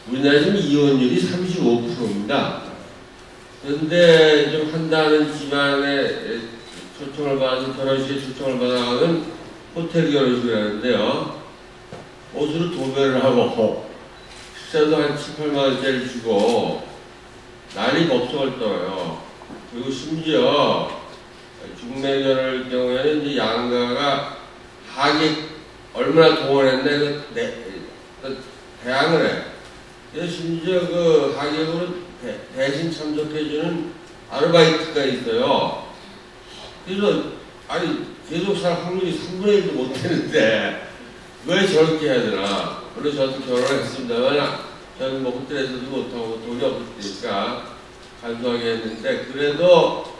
우리나라 지금 이혼율이 35%입니다. 그런데 좀 한다는 집안에 초청을 받아서 결혼식에 초청을 받아가는 호텔 결혼식을 하는데요. 옷으로 도배를 하고 식사도 한 7, 8만 원짜리 주고 날이 법석을 떨어요. 그리고 심지어 중매견의 경우에는 이제 양가가 하객 얼마나 동원했나 대항을 해. 그래서 심지어 그 하객으로 대신 참석해주는 아르바이트가 있어요. 그래서 아니 계속 살 확률이 3분의 1도 못 되는데 왜 저렇게 해야 되나. 물론 저도 결혼을 했습니다만 저는 뭐 호텔에서도 못하고 돈이 없으니까 간소하게 했는데 그래도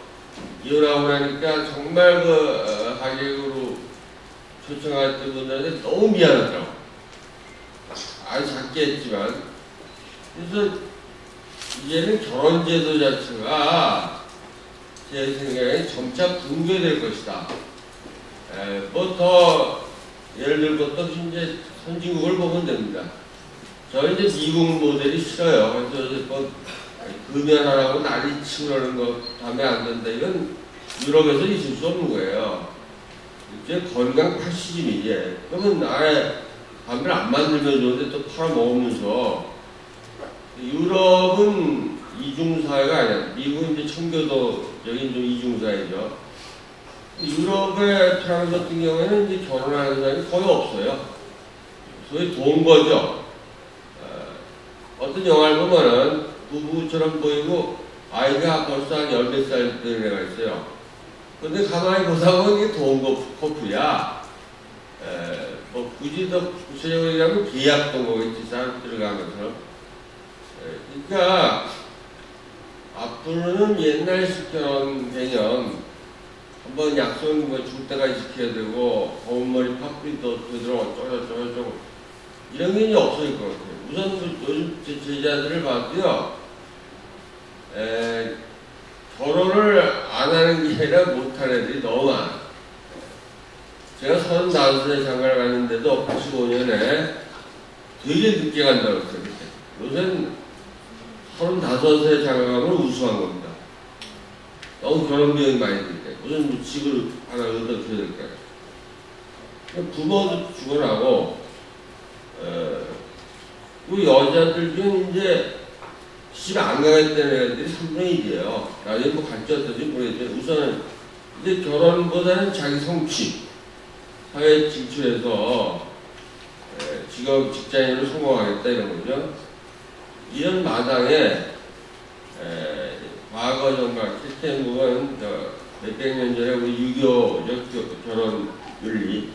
이혼하고 나니까 정말 그 하객으로 초청할 분들한테 너무 미안하더라고. 아주 작게 했지만. 그래서 이제는 결혼제도 자체가 제 생각에 점차 붕괴될 것이다. 뭐 더 예를 들고 또 이제 선진국을 보면 됩니다. 저는 이제 미국 모델이 싫어요. 그래서 뭐 금연하라고 난리치고 그러는 거 하면 안 된다. 이건 유럽에서 있을 수 없는 거예요. 이제 건강 파시즘이지. 그러면 나라에 담배를 안 만들면 좋은데 또 팔아먹으면서 유럽은 이중사회가 아니야. 미국은 이제 청교도적인 좀 이중사회죠. 유럽의 프랑스 같은 경우에는 이제 결혼하는 사람이 거의 없어요. 소위 동거죠. 어떤 영화를 보면은 부부처럼 보이고 아이가 벌써 한 10몇 살 된 애가 있어요. 근데 가만히 보다 보면 이게 동거 커플이야. 뭐 굳이 더 구체적으로 얘기하면 계약 동거겠지. 사람 들어가면서. 그러니까 앞으로는 옛날식 결혼 개념 한번 약속 뭐 줄 때까지 지켜야 되고 검은 머리 파뿌리도 그대로 어쩌고저쩌고 이런 게 이제 없어질 것 같아요. 우선 요즘 제 제자들을 봐도요, 결혼을 안 하는 게 아니라 못하는 애들이 너무 많아. 제가 35세 장가를 갔는데도 85년에 되게 늦게 간다고 했어요. 요새는 35세 장가가면 우수한 겁니다. 너무 결혼 비용이 많이 들 때. 무슨 뭐 집을 하나 얻어줘야 될까요? 부모도 죽어나고, 그 여자들 중에 이제 집 안 가겠다는 애들이 3분의 1이에요. 나중에 뭐 갈지 어떨지 모르겠지만 우선은 이제 결혼보다는 자기 성취, 사회에 진출해서 직업, 직장인으로 성공하겠다 이런 거죠. 이런 마당에 과거 정말 시스템은 몇백 년 전에 우리 유교적 결혼 윤리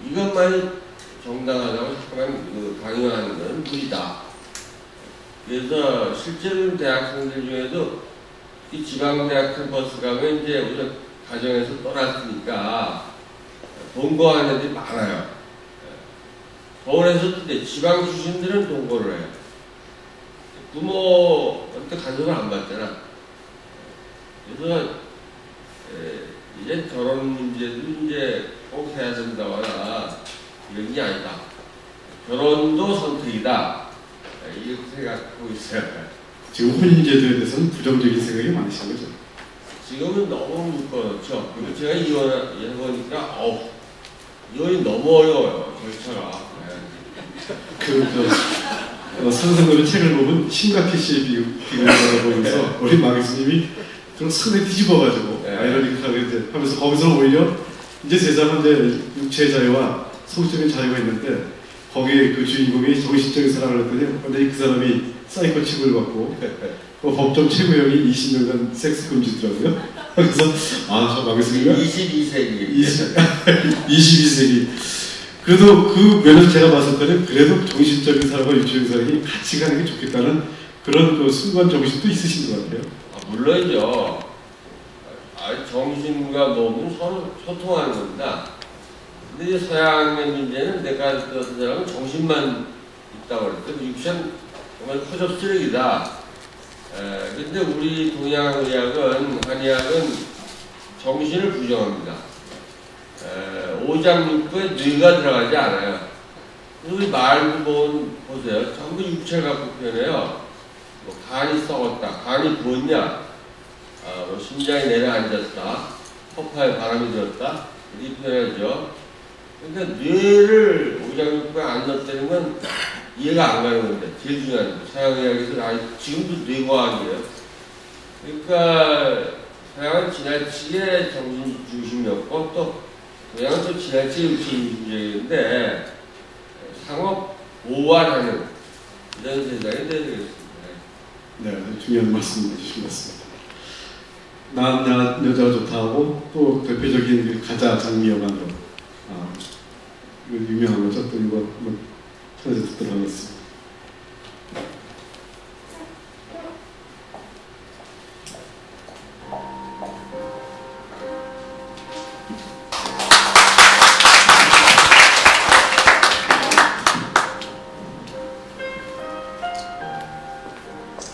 이것만이 정당하다고 잠깐만 강요하는 건 무리다. 그래서 실제로 대학생들 중에도 이 지방대학 캠퍼스 가면 이제 우선 가정에서 떠났으니까 동거하는 애들이 많아요. 서울에서도 이제 지방 출신들은 동거를 해요. 부모한테 간섭을 안 받잖아. 그래서 이제 결혼 문제도 이제 꼭 해야 된다거나 이런 게 아니다. 결혼도 선택이다. 이렇게 생각하고 있어요. 지금 혼인제도에 대해서는 부정적인 생각이 많으신 거죠? 지금은 너무 묶어놓죠. 그리고 제가 이혼해보니까 이혼이 너무 어려워요. 절차가. 상상론의 책을 보면 신과 캐시의 비교를 보면서 우리 마 교수님이 좀 손에 뒤집어가지고 아이러니컬하게 이제 하면서 거기서 오히려 이제 세상은 이제 육체의 자유와 성적인 자유가 있는데 거기에 그 주인공이 정신적인 사랑을 했더니 근데 그 사람이 사이코 취급을 받고 법정 최고형이 20년간 섹스 금지더라고요. 그래서 저 마 교수님이 22세기 그래도 그 면에서 제가 봤을 때는 그래도 정신적인 사람과 육체적인 사람이 같이 가는 게 좋겠다는 그런 그 순간 정신도 있으신 것 같아요. 물론이죠. 정신과 몸은 서로 소통하는 겁니다. 근데 이제 서양의 문제는 내가 어떤 사람은 정신만 있다고 그랬대. 육체는 정말 허접 쓰레기다. 근데 우리 동양 의학은, 한의학은 정신을 부정합니다. 오장육부에 뇌가 들어가지 않아요. 우리 말도 보세요. 전부 육체를 갖고 표현해요. 뭐 간이 썩었다, 간이 부었냐, 뭐 심장이 내려앉았다, 허파에 바람이 들었다, 이렇게 표현하죠. 그러니까 뇌를 오장육부에 안 넣었다는 건 이해가 안 가는 건데, 제일 중요한 거. 서양의학에서 지금도 뇌과학이에요. 그러니까 서양은 지나치게 정신 중심이었고 또 동양은 또 지나치게 중심적인데 상호 보완하는 이런 세상이 되겠습니다. 네, 아주 중요한 말씀 해주신 것 같습니다. 난 여자가 좋다고 또 대표적인 가자 장미여관으로 이거 유명한 거죠. 또 이거 한번 찾아서 듣도록 하겠습니다.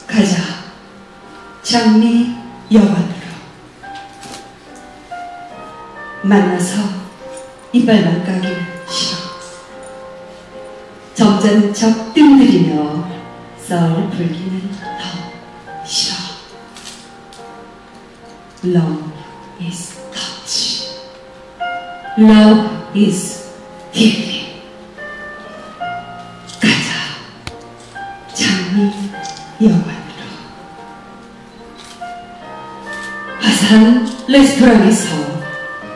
가자 장미 여관으로 만나서 이빨만 까기 싫어. 점잖은 척 뜸들이며 썰 불기는 더 싫어. Love is touch. Love is feeling. 가자 장미 여관으로. 화사한 레스토랑에서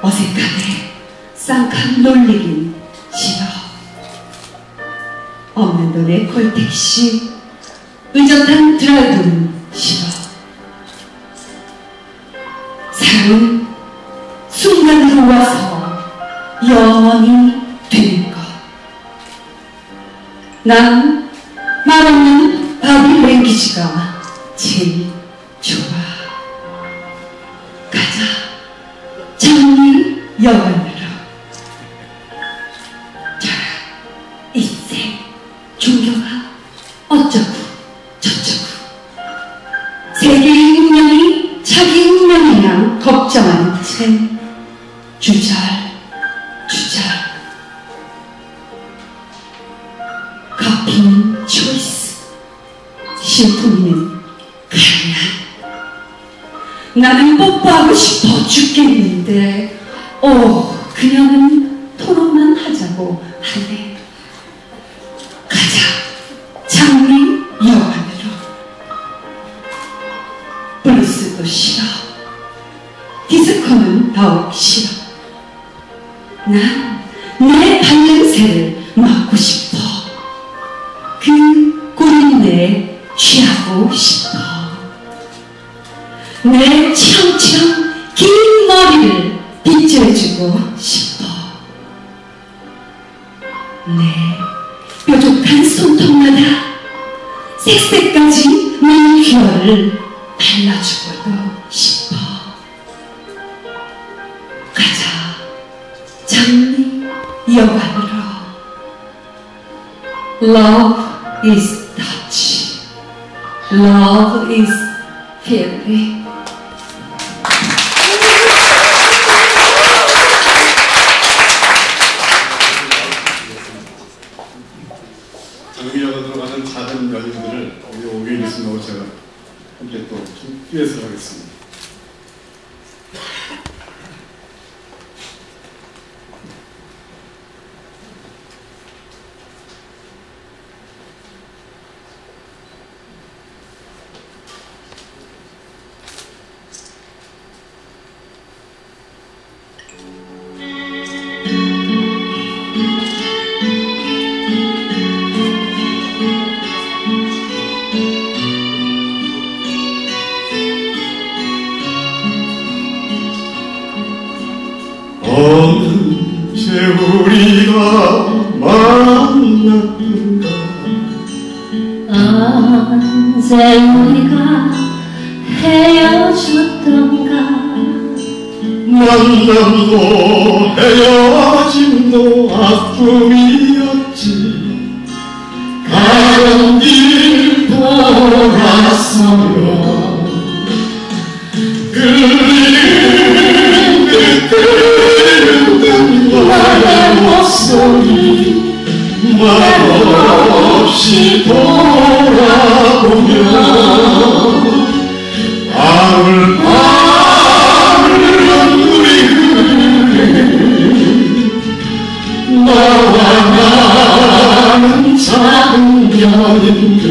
어색하게 쌍칼 놀리긴 싫어. 없는 돈에 콜택시, 의젓한 드라이브는 싫어. 사랑은 순간으로 와서 영원히 되는 것. 난 말없는 바비 랭귀지가 제일 좋아. 가자 장미 여관으로. 자라 인생 종교가 어쩌고 저쩌고 세계의 운명이 자기 운명이냐 걱정하는 채 주절 커피는 초이스, 신품이는 그냥. 나는 뽀뽀하고 싶어 죽겠는데 그녀는 토론만 하자고 하네. 가자 장미 여관으로. 블루스도 싫어. 디스코는 더욱 싫어. 난 내 발냄새를 맡고 싶어. 그 꿀인내 취하고 싶어. 내 치렁치렁 긴 머리를 빗질해주고 싶어. 내 뾰족한 손톱마다 색색까지 매니큐어를 발라주고도 싶어. 가자 장미 여관으로. Love is touch. Love is feeling. 장미여관 들어가는 작은 연인들을 우리 오규인 교수님하고 제가 함께 또 듀엣을 하겠습니다. 언제 우리가 만났던가. 언제 우리가 헤어졌던가. 만남도 헤어짐도 아픔이었지. 가는 길 돌아서며 나의 목소리 말없이 돌아보며 밤을 눈물이 흐르는 너와 나는 작은 연인들.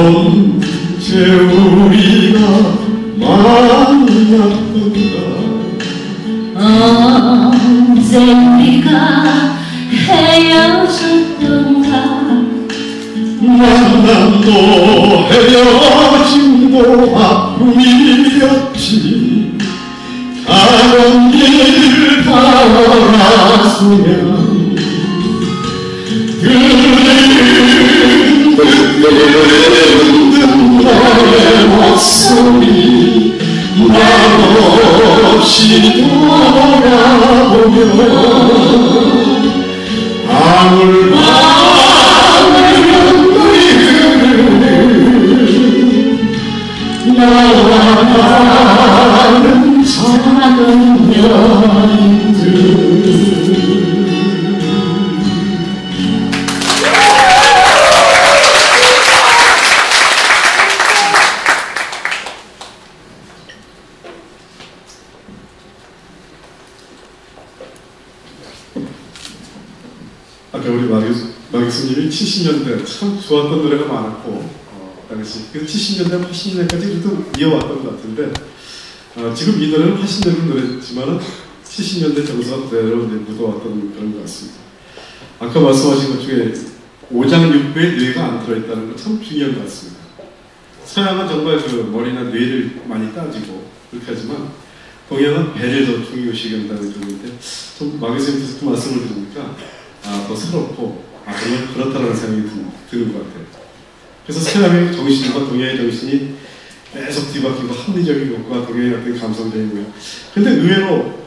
언제 우리가 만났던가 언제 우리가 헤어졌던가 만남도 헤어짐도 아픔이었지 가는 길 바라보면 듣는 너의 목소리 말없이 돌아보면 방울방울 눈물이 흐르는 나와 나는 작은 여인들 아까 우리 마기수님이 70년대 참 좋았던 노래가 많았고 당시 그 70년대, 80년대까지 그래도 이어왔던 것 같은데 지금 이 노래는 80년대 노래지만 70년대 정서가 그대로 묻어왔던 그런 것 같습니다. 아까 말씀하신 것 중에 오장육부에 뇌가 안 들어있다는 건 참 중요한 것 같습니다. 서양은 정말 그 머리나 뇌를 많이 따지고 그렇게 하지만 동양은 배를 더 중요시 여긴다는 점인데 좀 마기수님께서 그 말씀을 들으니까 더 새롭고 정말 그렇다는 생각이 드는 것 같아요. 그래서 서양의 정신과 동양의 정신이 계속 뒤바뀌고 합리적인 것과 동양의 어떤 감성적인 거예요. 근데 의외로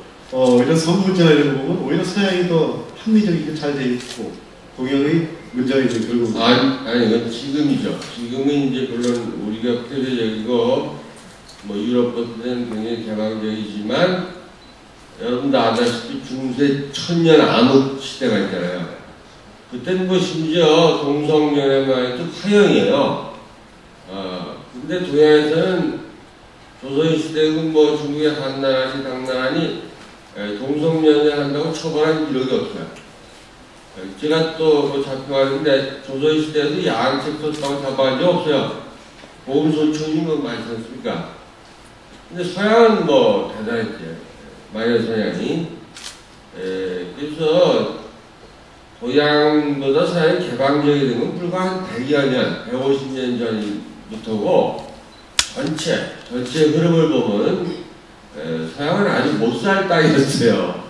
이런 선문제나 이런 거 보면 오히려 서양이 더 합리적이게 잘 돼 있고 동양의 문제가 이제 그런 거. 아니 이건 지금이죠. 지금은 이제 물론 우리가 폐쇄적이고 뭐 유럽보다는 굉장히 개방적이지만 여러분도 아다시피 중세 천년 암흑 시대가 있잖아요. 그때는 뭐 심지어 동성연애만 해도 화형이에요. 근데 동양에서는 조선 시대고 뭐 중국의 한나라니 당나라니 동성연애 한다고 처벌한 기록이 없어요. 제가 또뭐 잡혀가는데 조선 시대에도 야한책 썼다고 잡아간 적 없어요. 보험소총이 뭐 많지 않습니까? 근데 서양은 뭐 대단했죠. 마녀 서양이. 그래서 동양보다 서양이 개방적이 된 건 불과 한 100여 년, 150년 전부터고 전체 흐름을 보면 서양은 아주 못살 땅이었어요.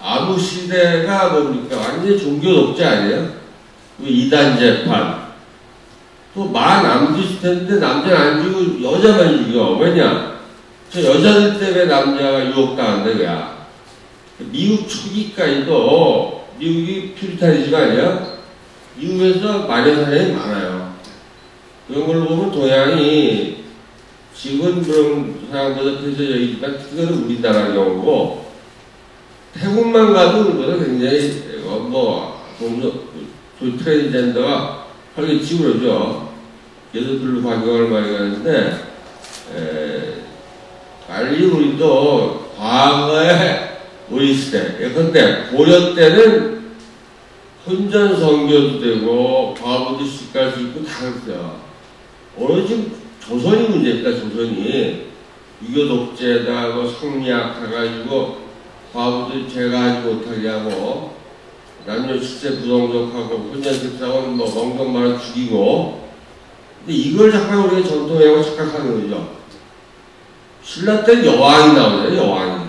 아무 시대가 뭡니까? 완전히 종교 독재 아니에요? 이단 재판. 또 남주 시대인데 남자는 안 죽이고 여자만 죽여. 왜냐? 저 여자들 때문에 남자가 유혹당한다 이거야. 미국 초기까지도 미국이 퓨리타니즘 아니야? 미국에서 마녀사냥이 많아요. 그런 걸로 보면 동양이 지금 그런 서양보다 폐쇄적이지만 그거는 우리나라 경우고 태국만 가도 그거는 굉장히 트랜스젠더가 활개치고 그러죠. 여자들로 관광을 많이 가는데 빨리 우리도 과거에 우리 시대 예컨대 고려 때는 혼전 성교도 되고 과부도 시집갈 수 있고 다 그랬어요. 오늘 지금 조선이 문제입니다. 조선이 유교 독재다 뭐 성리학 해가지고 과부도 죄가하지 못하게 하고 남녀 실세 부동적하고 혼전 섹스하고 뭐 멍석만을 죽이고 근데 이걸 잠깐 우리가 전통이라고 착각하는 거죠. 신라 때는 여왕이 나오잖아요. 여왕이.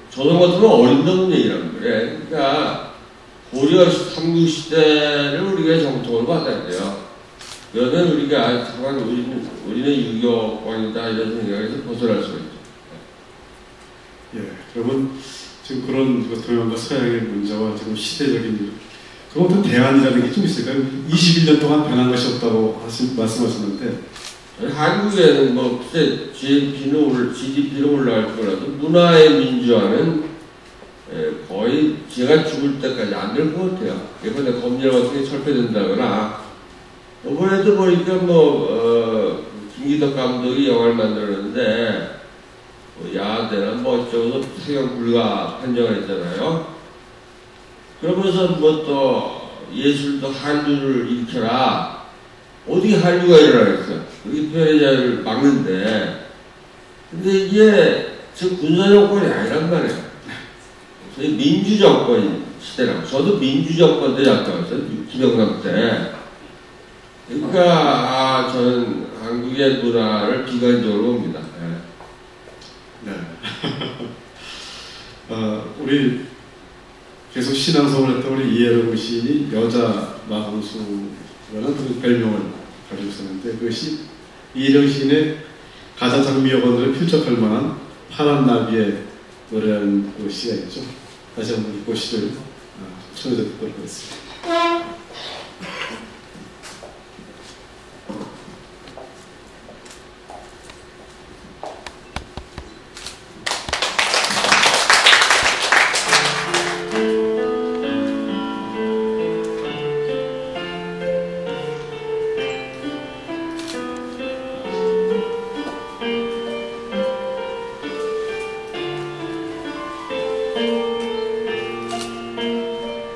조선 같은 건 어림없는 얘기라는 거예요. 그러니까 고려 삼국시대를 우리가 정통으로 받아야 돼요. 그러면 우리가 잠깐 우리는 유교권이다 이런 생각에서 벗어날 수가 있죠. 예, 그러면 지금 그런 동양과 서양의 문제와 지금 시대적인 일, 그것도 대안이라는 게 좀 있을까요? 21년 동안 변한 것이 없다고 말씀하셨는데 한국에는 뭐 글쎄 GDP는 올라갈 거라도 문화의 민주화는 거의 제가 죽을 때까지 안 될 것 같아요. 예컨대 검열 같은 게 철폐된다거나 이번에도 보니까 김기덕 감독이 영화를 만들었는데 야대나 뭐 어쩌고서 사형 불가 판정을 했잖아요. 그러면서 또 예술도 한류를 일으켜라 어떻게 한류가 일어나겠어요? 여기 표현자를 막는데, 근데 이게 지금 군사정권이 아니란 말이에요. 저희 민주정권 시대라고. 저도 민주정권 때 잡혀왔어요. 김영삼 때. 그러니까, 저는 한국의 문화를 비관적으로 봅니다. 네. 우리 계속 신앙송을 했던 우리 이해로 시인이 여자 마강수라는 그 별명을 가지고 있었는데, 그것이 이해령 시인의 가사 장미여관들을 필적할 만한 파란 나비의 노래라는 그 시가 있죠. 다시 한번 그 시를 청해서 듣도록 하겠습니다.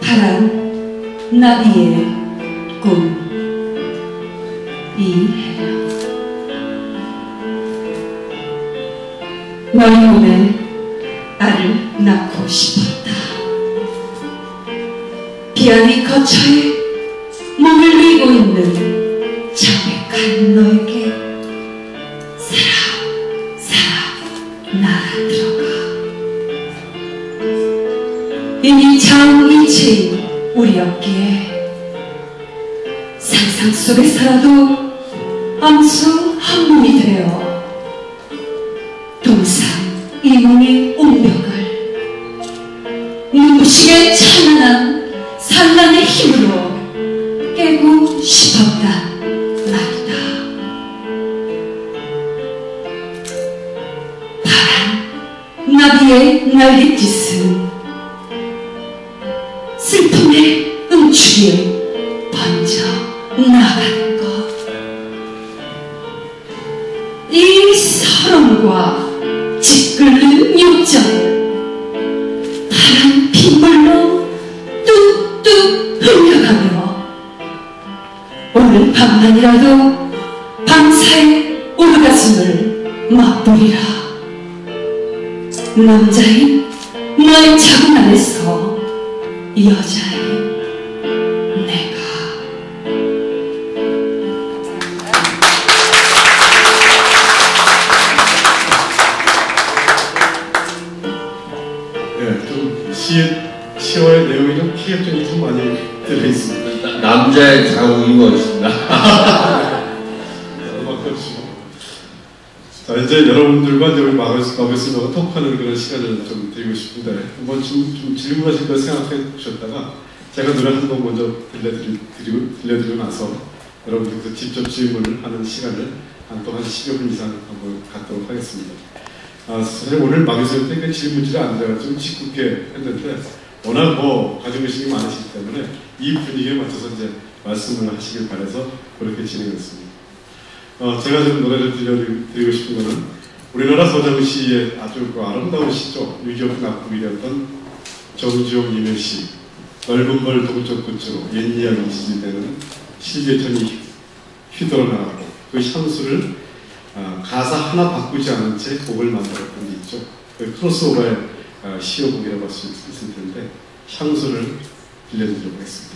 파란 나비의 꿈 이해령 너희 몸에 나를 낳고 싶었다. 비아니 거처에 몸을 위고 있는 창백한 너에게 살아 날아 들어가. 이미 장이체인 우리였기에 상상 속에서라도 암수 한 몸이 되어 동상 이몽의 운명을 눈부시게 찬란한 산란의 힘으로 깨고 싶었단 말이다. 파란 나비의 날갯짓은 슬픔의 음축에 번져 나가는 것. 이 서름과 짓끓는 욕정, 파란 빗물로 뚝뚝 흘려가며 오늘 밤만이라도 밤사의 오르가슴을 맛보리라. 남자인 너의 자궁 안에서 여자인 내가. 네, 좀 시와의 내용이 좀 피격적이 좀 많이 들어있습니다. 남자의 자궁이 멋있다. 자, 이제 여러분들과 이제 우리 마블스님하고 토크하는 그런 시간을 좀 드리고 싶은데, 한번 좀 질문하실 걸 생각해 보셨다가, 제가 노래 한 번 먼저 들려드리고 나서, 여러분들께서 직접 질문을 하는 시간을 한 10여 분 이상 한번 갖도록 하겠습니다. 사실 오늘 마블스님 때 질문지를 안 돼가지고 짓궂게 했는데, 워낙 가지고 계신 게 많으시기 때문에, 이 분위기에 맞춰서 이제 말씀을 하시길 바라서 그렇게 진행했습니다. 제가 지금 노래를 들려드리고 싶은 것은 우리나라 서장시의 아주 아름다운 시죠. 유기적 납품이 되었던 정주영님의 시, 넓은 걸 동쪽 끝으로 옛 이야기 지지되는 실개천이 휘돌아나가고 그 향수를 가사 하나 바꾸지 않은 채 곡을 만들었던 게 있죠. 그 크로스오버의 시어곡이라고 할 수 있을 텐데 향수를 들려드리도록 하겠습니다.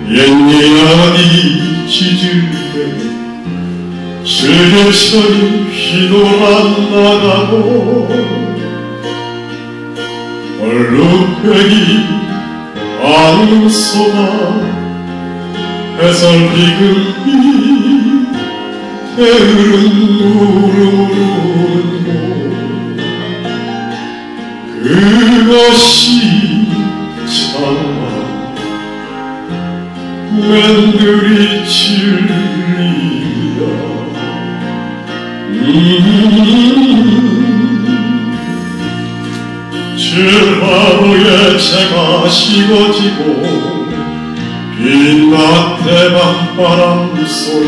옛이야기 지질대 실개천이 휘돌아나가고 얼룩배기 안소가 해설비금이 게으른 누르는 곳 그것이 참 꿈엔들이 진리야. 칠바로의 채가 식어지고 빈밭에 밤바람 소리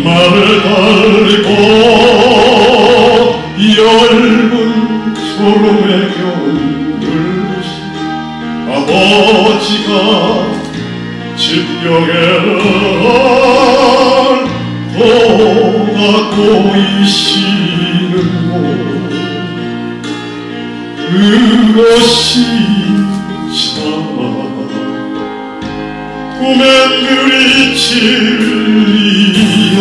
말을 달고 얇은 초롱의 겨울 늘듯이 아버지가 집벽에를 돋아 보이시는 곳 그것이 참 꿈엔들이 진리야.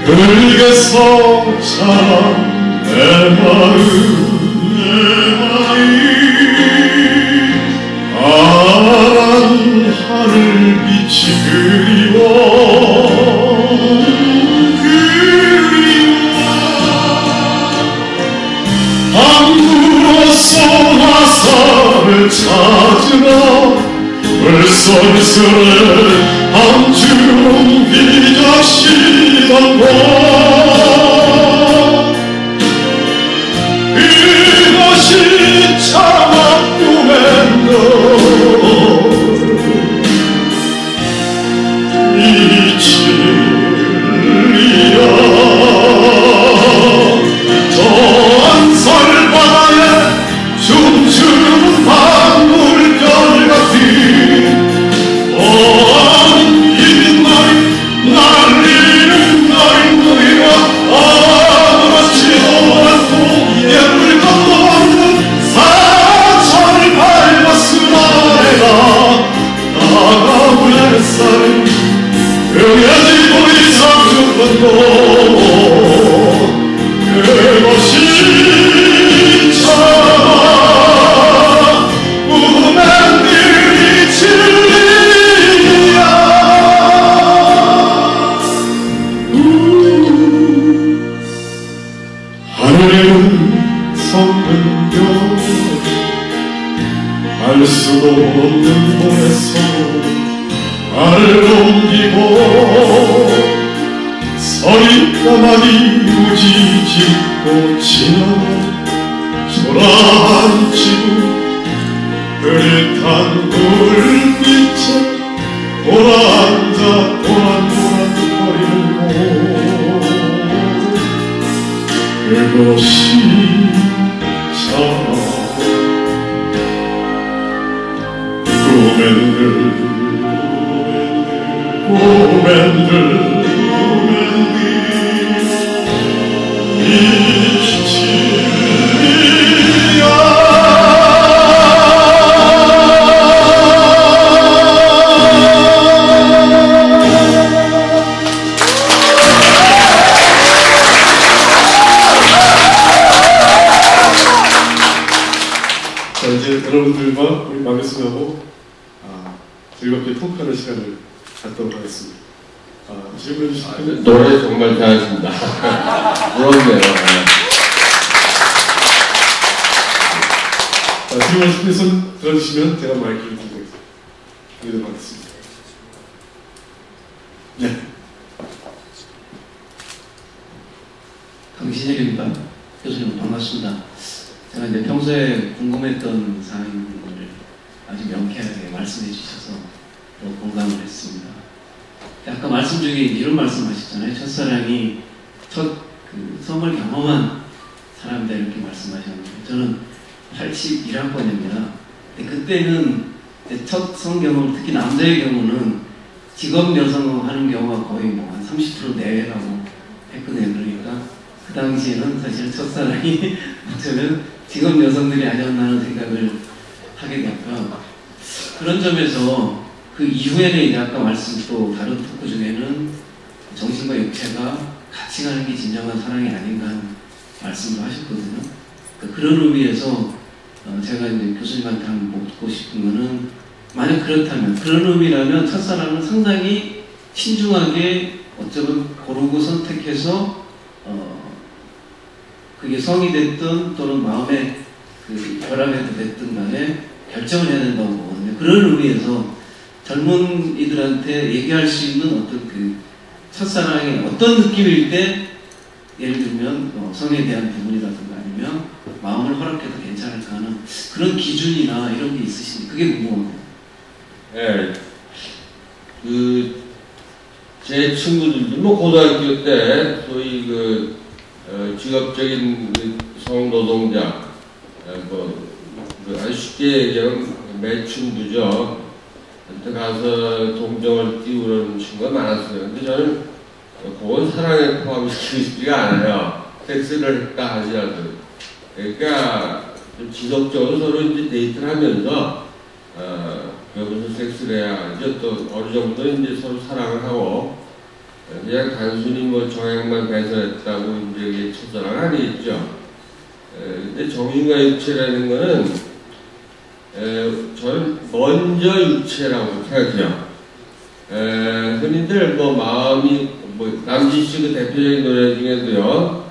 흙에서 자란 내 마음 파란 하늘빛이 그리워 함부로써 화살을 찾으러 불솔솔을 함중 휘적시던 곳 그것이 참 꿈엔 이 진리야. 저 안설바다에 춤추는 방울별 같은 긴 머리 날리는 날무리와 아무렇지도 않고 예쁠 것도 없는 사천을 밟았으나 내가 나가온 햇살은 흐려지고 이상 죽은 곳 그것이 참 꿈엔들이 진리야. 하늘에는 섞은 별 알 수도 없는 곳에서 나를 옮기고 서리까마귀 우지짓고 지나가 초라한 지구 흐릿한 불빛에 돌아앉아 도란도란거리는 곳 그것이 참 꿈엔들 이 진리야. 자, 이제 여러분들과 우리 마교수하고 즐겁게 토크하는 시간을 갖도록 하겠습니다. 질문해 주시면 노래 정말 잘하십니다. 부럽네요. 질문하실 손 들어주시면 제가 마이크를 드리도록 하겠습니다. 네. 강신일입니다. 교수님 반갑습니다. 제가 이제 평소에 궁금했던 사항을 아주 명쾌하게 말씀해 주셔서 또 공감을 했습니다. 아까 말씀 중에 이런 말씀 하셨잖아요. 첫사랑이 그 성을 경험한 사람이다 이렇게 말씀하셨는데 저는 81학번입니다. 근데 그때는 첫 성경험, 특히 남자의 경우는 직업 여성 하는 경우가 거의 뭐 한 30% 내외라고 했거든요. 그러니까 그 당시에는 사실 첫사랑이 저는 직업 여성들이 아니었나는 생각을 하게 됐고요. 그런 점에서 그 이후에는 이제 아까 말씀 또 다른 토크 중에는 정신과 육체가 같이 가는 게 진정한 사랑이 아닌가 하는 말씀도 하셨거든요. 그러니까 그런 의미에서 제가 이제 교수님한테 한번 묻고 싶은 거는 만약 그렇다면 그런 의미라면 첫사랑은 상당히 신중하게 어쩌면 고르고 선택해서 그게 성이 됐든 또는 마음의 그 결함에도 됐든 간에 결정을 해야 된다고 보거든요. 그런 의미에서 젊은이들한테 얘기할 수 있는 어떤 그 첫사랑의 어떤 느낌일 때 예를 들면 성에 대한 부분이라든가 아니면 마음을 허락해도 괜찮을까 하는 그런 기준이나 이런 게 있으신지 그게 궁금합니다. 네. 제 친구들도 뭐 고등학교 때 소위 직업적인 성노동자, 아주 쉽게 얘기하면 매춘부죠. 그때 가서 동정을 띄우고 그러는 친구가 많았어요. 근데 저는 그건 사랑에 포함시키고 싶지가 않아요. 섹스를 했다 하지라도. 그러니까 좀 지속적으로 서로 이제 데이트를 하면서 배우면서 섹스를 해야죠. 또 어느 정도 이제 서로 사랑을 하고 그냥 단순히 뭐 정액만 배설했다고 이제 이게 첫사랑 아니겠죠. 근데 정신과 육체라는 거는 저는 먼저 육체라고 생각해요. 흔히들 뭐 마음이 남진 씨 그 대표적인 노래 중에도요,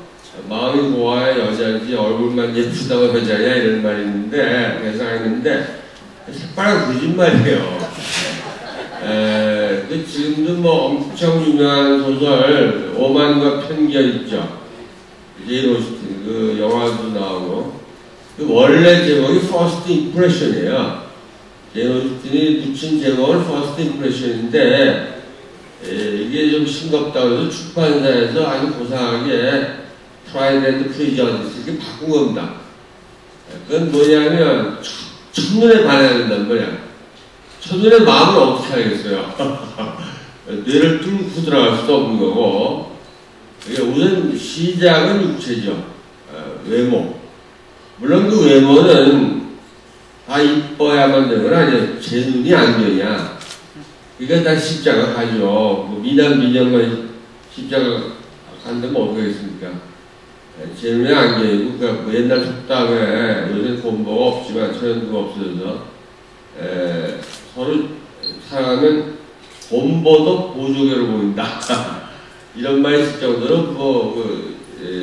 마음이 고와야 여자지 얼굴만 예쁘다고 여자냐 이런 말이 있는데 대사가 있는데 새빨간 거짓말이에요. 지금도 뭐 엄청 유명한 소설 오만과 편견 있죠. 제인 오스틴 그 영화도 나오고 그 원래 제목이 First Impression이에요. 제인 오스틴이 붙인 제목은 First Impression인데 이게 좀 싱겁다고 해서 출판사에서 아주 고상하게 Pride and Prejudice 이렇게 바꾼 겁니다. 그건 뭐냐면 첫눈에 반해야 된단 말이야. 첫눈에 마음을 어떻게 하겠어요? 뇌를 뚫고 들어갈 수도 없는 거고 우선 시작은 육체죠. 외모. 물론 그 외모는 다 이뻐야만 되는 건 아니에요. 제 눈이 안경이야. 그러니까 다 십자가 가죠. 뭐 미남 미녀만 십자가 간다면 어떻게 하겠습니까? 제 눈이 안경이고 그러니까 뭐 옛날 속담에 요새 본보가 없지만 천연두가 없어져서 서로 사랑하면 본보도 보조개로 보인다. 이런 말이 있을 정도로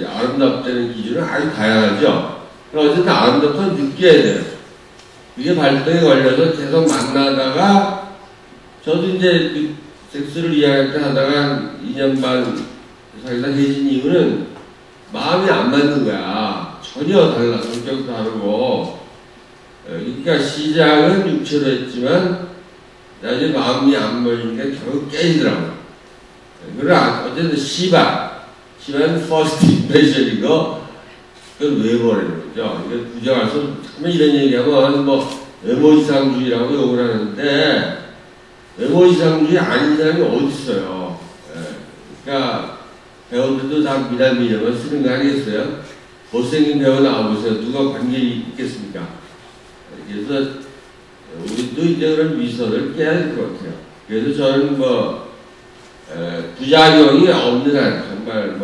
아름답다는 기준은 아주 다양하죠. 어쨌든 아름답다는 느껴야 돼요. 그게 발동에 걸려서 계속 만나다가 저도 이제 섹스를 이야기할 때 하다가 2년 반 사귀다 헤어진 이유는 마음이 안 맞는 거야. 전혀 달라. 성격도 다르고. 그러니까 시작은 육체로 했지만 나중에 마음이 안 맞으니까 결국 깨지더라고요. 그러나 어쨌든 시바는 first impression이고 그걸 외모라는 거죠. 이거 부정할 수 없으면 이런 얘기하면 뭐 외모지상주의라고 욕을 하는데 외모지상주의 아닌 사람이 어디 있어요. 그러니까 배우들도 다 미남 미녀만 쓰는 거 아니겠어요? 못생긴 배우 나와보세요. 누가 관계가 있겠습니까? 그래서 우리도 이제 그런 위선을 깨야 될 것 같아요. 그래서 저는 부작용이 없는 한 정말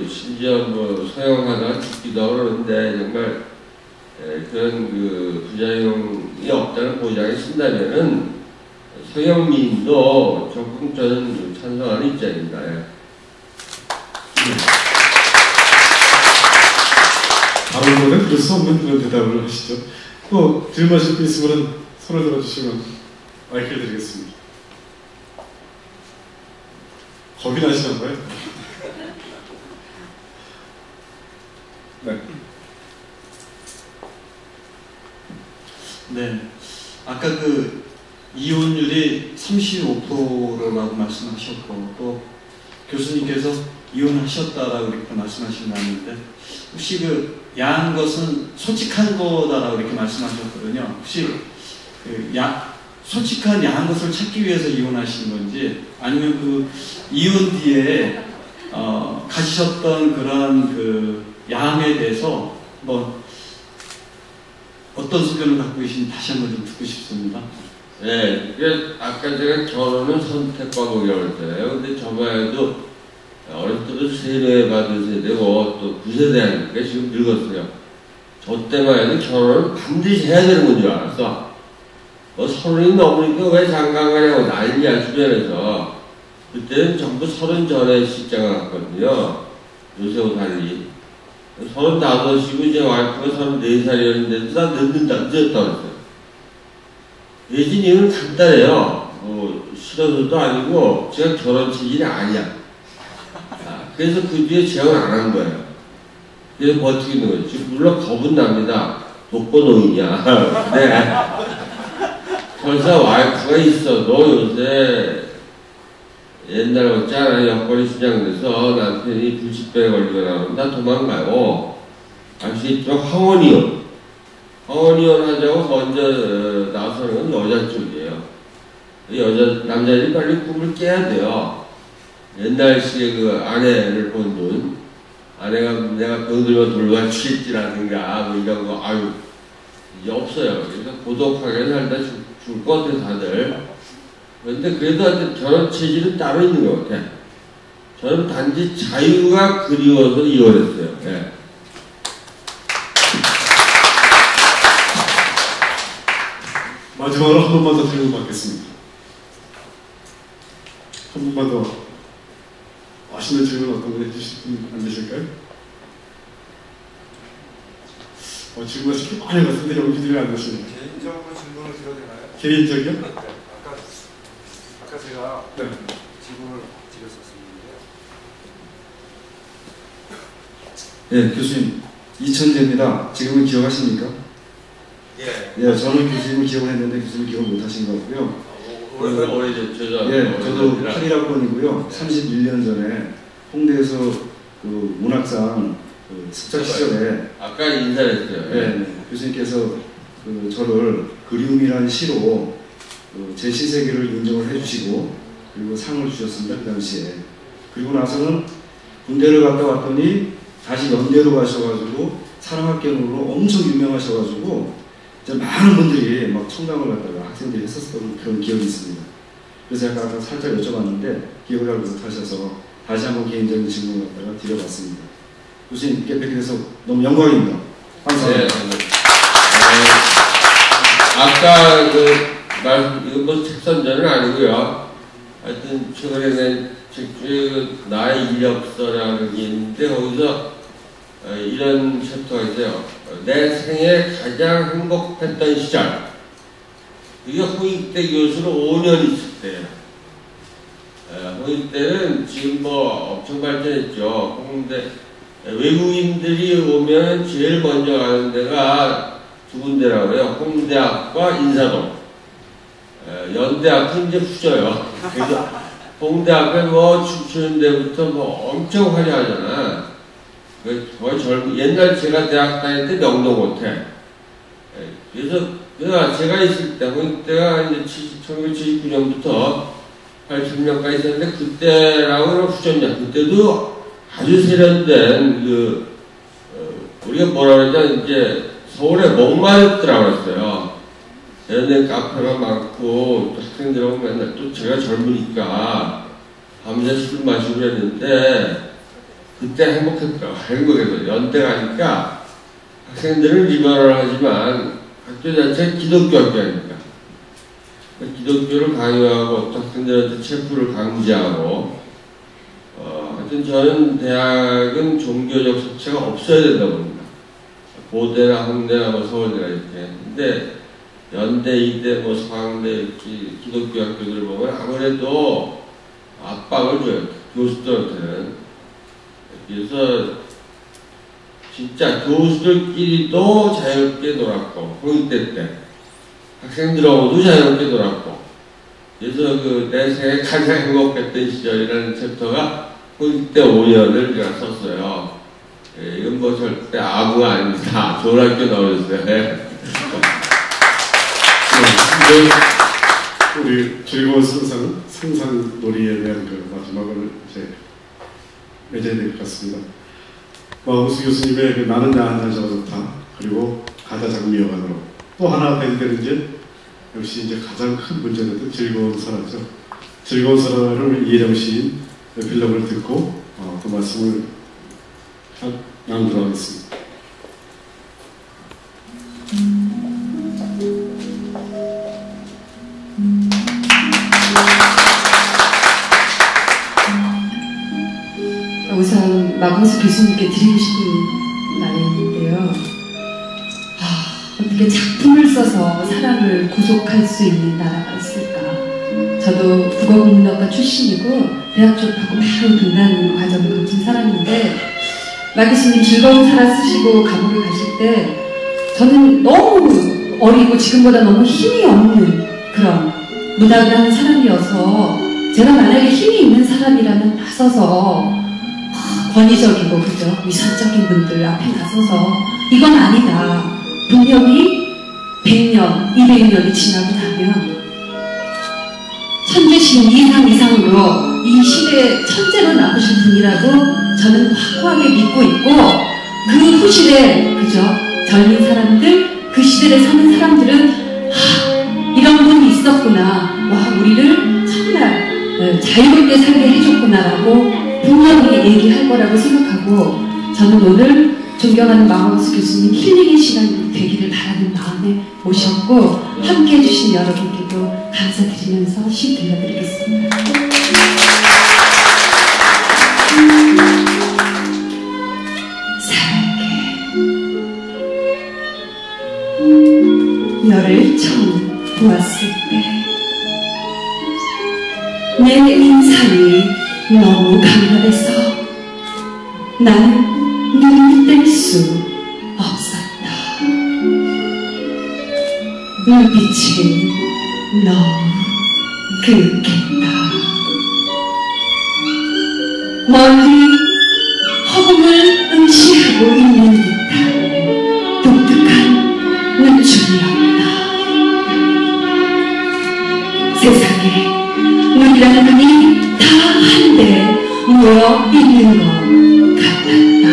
심지어 서영하다가 죽기도 하고 그러는데 정말 그런 부작용이 없다는 보장이 쓴다면은 서영민도 적극 저는 찬성하는 입장입니다. 다음번엔 그럴 수 없는 그런 대답을 하시죠. 또 질문하실 분 있으면 손을 들어주시면 마이크를 드리겠습니다. 겁이 나시나 봐요. 네. 네. 아까 이혼율이 35%라고 말씀하셨고 또 교수님께서 이혼하셨다라고 이렇게 말씀하신 거 아닌데 혹시 야한 것은 솔직한 거다라고 이렇게 말씀하셨거든요. 혹시 솔직한 야한 것을 찾기 위해서 이혼하신 건지 아니면 이혼 뒤에 가지셨던 그런 야함에 대해서 어떤 소견을 갖고 계신지 다시 한번 좀 듣고 싶습니다. 네, 아까 제가 결혼은 선택 과목이라고 했잖아요. 근데 저만 해도 어릴 때도 세뇌 받은 세대고 또 9세대 하니까 지금 늙었어요. 저 때만 해도 결혼은 반드시 해야 되는 건 줄 알았어. 서른이 넘으니까 왜 장가 가냐고 난리야 주변에서. 그때는 전부 30 전에 시집장을 갔거든요. 요새와 달리. 35이고 제 와이프가 34살이었는데도 나 늦었다고 그랬어요. 예진 이유는 간단해요. 싫어서도 아니고 제가 결혼 체질이 아니야. 그래서 그 뒤에 재혼 안 한 거예요. 그래서 버티고 있는 거죠. 물론 겁은 납니다. 독거노인이야. 네. 설사 와이프가 있어. 너 요새 옛날 같지 않아. 여권이 신장돼서 남편이 불치병에 걸리거나 나 도망가요. 아시겠지만 황혼이혼 하자고 먼저 나서는 건 여자 쪽이에요. 남자들이 빨리 꿈을 깨야 돼요. 옛날식의 그 아내를 본 분, 아내가 내가 병들면 돌봐 주겠지라든가 뭐 이런 거 아유 이제 없어요. 그래서 고독하게 살다 죽을 것 같아요 다들. 그런데 그래도 하여튼 결혼 체질은 따로 있는 것 같아. 저는 단지 자유가 그리워서 이혼했어요. 네. 마지막으로 한 번만 더 질문 받겠습니다. 한 번만 더 맛있는 질문 어떤 분 해주실 분 안 되실까요? 질문을 시키 많이 갔는데 연기들이 안 되시네요. 개인적으로 질문을 드려도 되나요? 개인적이요? 네. 아까 제가 질문을 드렸었는데요. 예, 교수님 이천재입니다. 지금은 기억하십니까? 예, 저는 교수님을 기억을 했는데 교수님 기억 못 하신 것 같고요. 오래됐죠. 예, 저도 8.1학번이고요. 31년 전에 홍대에서 그 문학상 그 습작 시절에 아까 인사했어요. 네, 교수님께서 그 저를 그리움이라는 시로 그 제 시세계를 인정을 해주시고 그리고 상을 주셨습니다. 그 당시에. 그리고 나서는 군대를 갔다 왔더니 다시 연대로 가셔가지고 사랑학교로 엄청 유명하셔가지고 많은 분들이 막 청강을 갖다가 학생들이 했었던 그런 기억이 있습니다. 그래서 제가 아까 살짝 여쭤봤는데 기억을 잘 못하셔서 다시 한번 개인적인 질문을 갖다가 드려봤습니다. 교수님 뵙게 돼서 너무 영광입니다. 감사합니다. 네. 아까 이건 뭐 책선전은 아니고요. 하여튼 최근에 낸 책 중에 나의 이력서라는 게 있는데 거기서 이런 챕터가 있어요. 내 생애 가장 행복했던 시절. 이게 홍익대 교수로 5년 있을 때예요. 홍익대는 지금 뭐 엄청 발전했죠. 홍대 외국인들이 오면 제일 먼저 가는 데가 두 군데라고 해요. 홍대학과 인사동. 연대학은 이제 후져요. 그래서 홍대학은 뭐 춤추는 데부터 뭐 엄청 화려하잖아. 거의 옛날 제가 대학 다닐 때 명동 호텔. 그래서 제가 있을 때, 홍익대가 이제 1979년부터 80년까지 있었는데, 그때랑은 후전이야. 그때도 아주 세련된, 우리가 뭐라 그러냐, 이제 서울에 목마였더라고 그랬어요. 세련된 카페가 많고, 또 학생들하고 맨날 또 제가 젊으니까 밤새 술 마시고 그랬는데, 그때 행복했더라고. 행복해서 연대 가니까 학생들은 리버럴 하지만 학교 자체가 기독교 학교니까 기독교를 강요하고 또 학생들한테 체포를 강제하고 하여튼 저는 대학은 종교적 색채가 없어야 된다고 봅니다. 고대나 홍대나 뭐 서울대나 이렇게. 근데 연대, 이대, 뭐 서강대 이렇게 기독교 학교들 보면 아무래도 압박을 줘요. 교수들한테는. 그래서 진짜 교수들끼리도 자유롭게 놀았고 홍익대 때 학생들하고도 자유롭게 놀았고 그래서 내 생에 가장 행복했던 시절이라는 챕터가 홍익대 5년을 제가 썼어요. 이건 뭐 절대 아무가 아닙니다. 좋은 학교 나오셨어요. 우리 즐거운 상상놀이에 대한 그 마지막을 이제 맺어야 될 것 같습니다. 마우스 교수님의 그 나는 나 한 잔차가 좋다. 그리고 가자 장미여관으로 또 하나 배제되는 게 역시 이제 가장 큰 문제는 즐거운 설화죠. 즐거운 설화를 우리 이혜정 시인 필름을 듣고 그 말씀을 나누도록 하겠습니다. 우선 마공수 교수님께 드리고 싶은 말인데요. 어떻게 작품을 써서 사람을 구속할 수 있는 나라가 있을까? 저도 국어국문학과 출신이고 대학 졸업하고 바로 등단 과정을 거친 사람인데 마 교수님 즐거운 사랑 쓰시고 감옥에 가실 때 저는 너무 어리고 지금보다 너무 힘이 없는 그런 문학을 하는 사람이어서 제가 만약에 힘이 있는 사람이라면 나서서 권위적이고 그죠? 위선적인 분들 앞에 나서서 이건 아니다. 분명히 100년, 200년이 지나고 나면 천재신 이상으로 이 시대의 천재로 남으실 분이라고 저는 확고하게 믿고 있고 그 후시대 그죠? 젊은 사람들, 그 시대에 사는 사람들은 이런 분이 있었구나. 와, 우리를 정말 자유롭게 살게 해줬구나라고 분명히 얘기할 거라고 생각하고 저는 오늘 존경하는 마하우스 교수님 힐링의 시간이 되기를 바라는 마음에 모셨고 함께 해주신 여러분께도 감사드리면서 시 들려드리겠습니다. 사랑해. 너를 처음 보았을 때 내 인상이 너무 강렬해서 나는 눈을 뗄 수 없었다. 눈빛이 너무 그윽했다. 멀리 허공을 응시하고 있는 듯한 독특한 눈초리였다. 세상에 눈이라는 눈이 다 한데 모여 있는 것 같았다.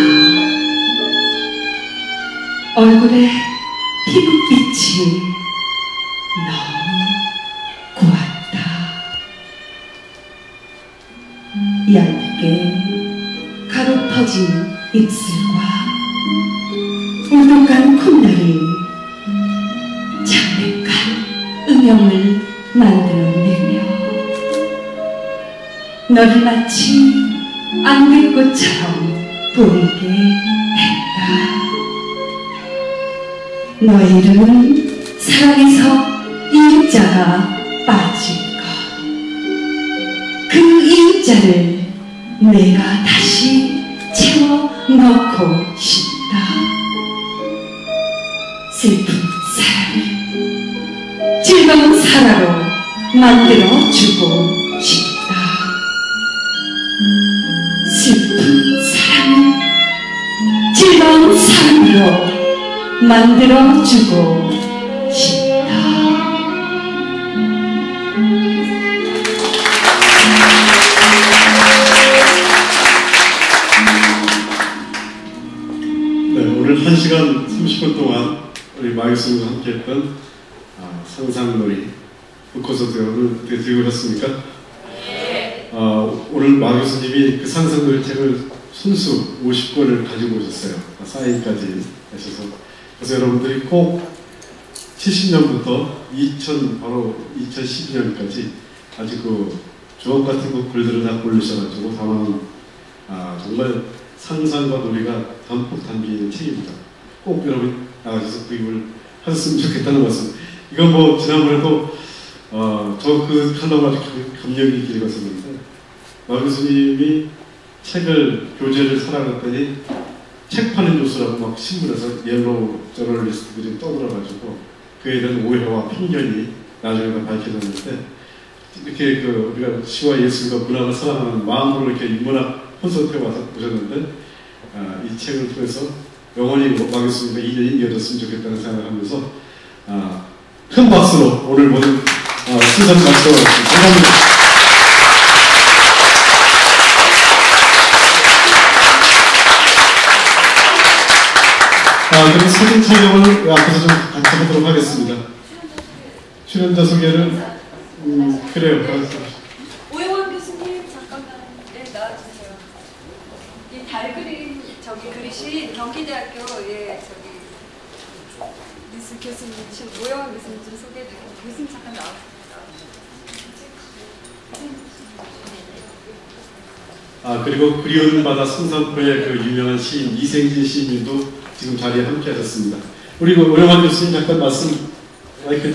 얼굴에 피부빛이 너무 고왔다. 얇게 가루 퍼진 입술과 울동간 콧날이 장백한 음영을 만들어내며 너를 마치 안개꽃처럼 보이게 했다. 너의 이름은 사랑에서 이자가 빠진 것. 그 이자를 내가 다시 채워 넣고 싶다. 슬픈 사랑을 즐거운 사랑으로 만들어주고 싶다. 슬픈 사랑을 즐거운 사랑으로 만들어주고 싶다. 네, 오늘 1시간 30분 동안 우리 마 교수님과 함께했던 상상놀이 콘서트를 어떻게 즐거우셨습니까? 오늘 마 교수님이 그 상상놀이 책을 순수 50권을 가지고 오셨어요. 사인까지 하셔서. 그래서 여러분들이 꼭 70년부터 바로 2012년까지 아주 그 주옥 같은 그 글들을 다 고르셔가지고 담아놓은 정말 상상과 놀이가 담뿍 담기는 책입니다. 꼭 여러분 나가셔서 구입을 하셨으면 좋겠다는 말씀. 이건 뭐 지난번에도 저 그 하나가 아주 감명이 길었었는데 마 교수님이 책을 교재를 사랑했더니 책 파는 교수라고 막 신문에서 옐로우 저널리스트들이 떠들어가지고 그에 대한 오해와 편견이 나중에 밝혀졌는데 이렇게 우리가 시와 예술과 문학을 사랑하는 마음으로 이렇게 인문학 콘서트에 와서 보셨는데 이 책을 통해서 영원히 마 교수님과 인연이 이어졌으면 좋겠다는 생각을 하면서 큰 박수로 오늘 모든 순서 박수 감사합니다. 그럼 사진 촬영을 앞에서 좀 같이 하도록 하겠습니다. 출연자 소개를 그래요. 오영환 교수님 잠깐만 나와주세요. 이 달그림 그리신 경기대학교 미술 교수님이신 오영환 교수님 좀 소개해드릴게요. 교수님 잠깐 나와주세요. 그리고 그리운 바다 성산포의 그 유명한 시인 이생진 시인님도 지금 자리에 함께 하셨습니다. 우리 오영환 교수님 잠깐 말씀 마이크.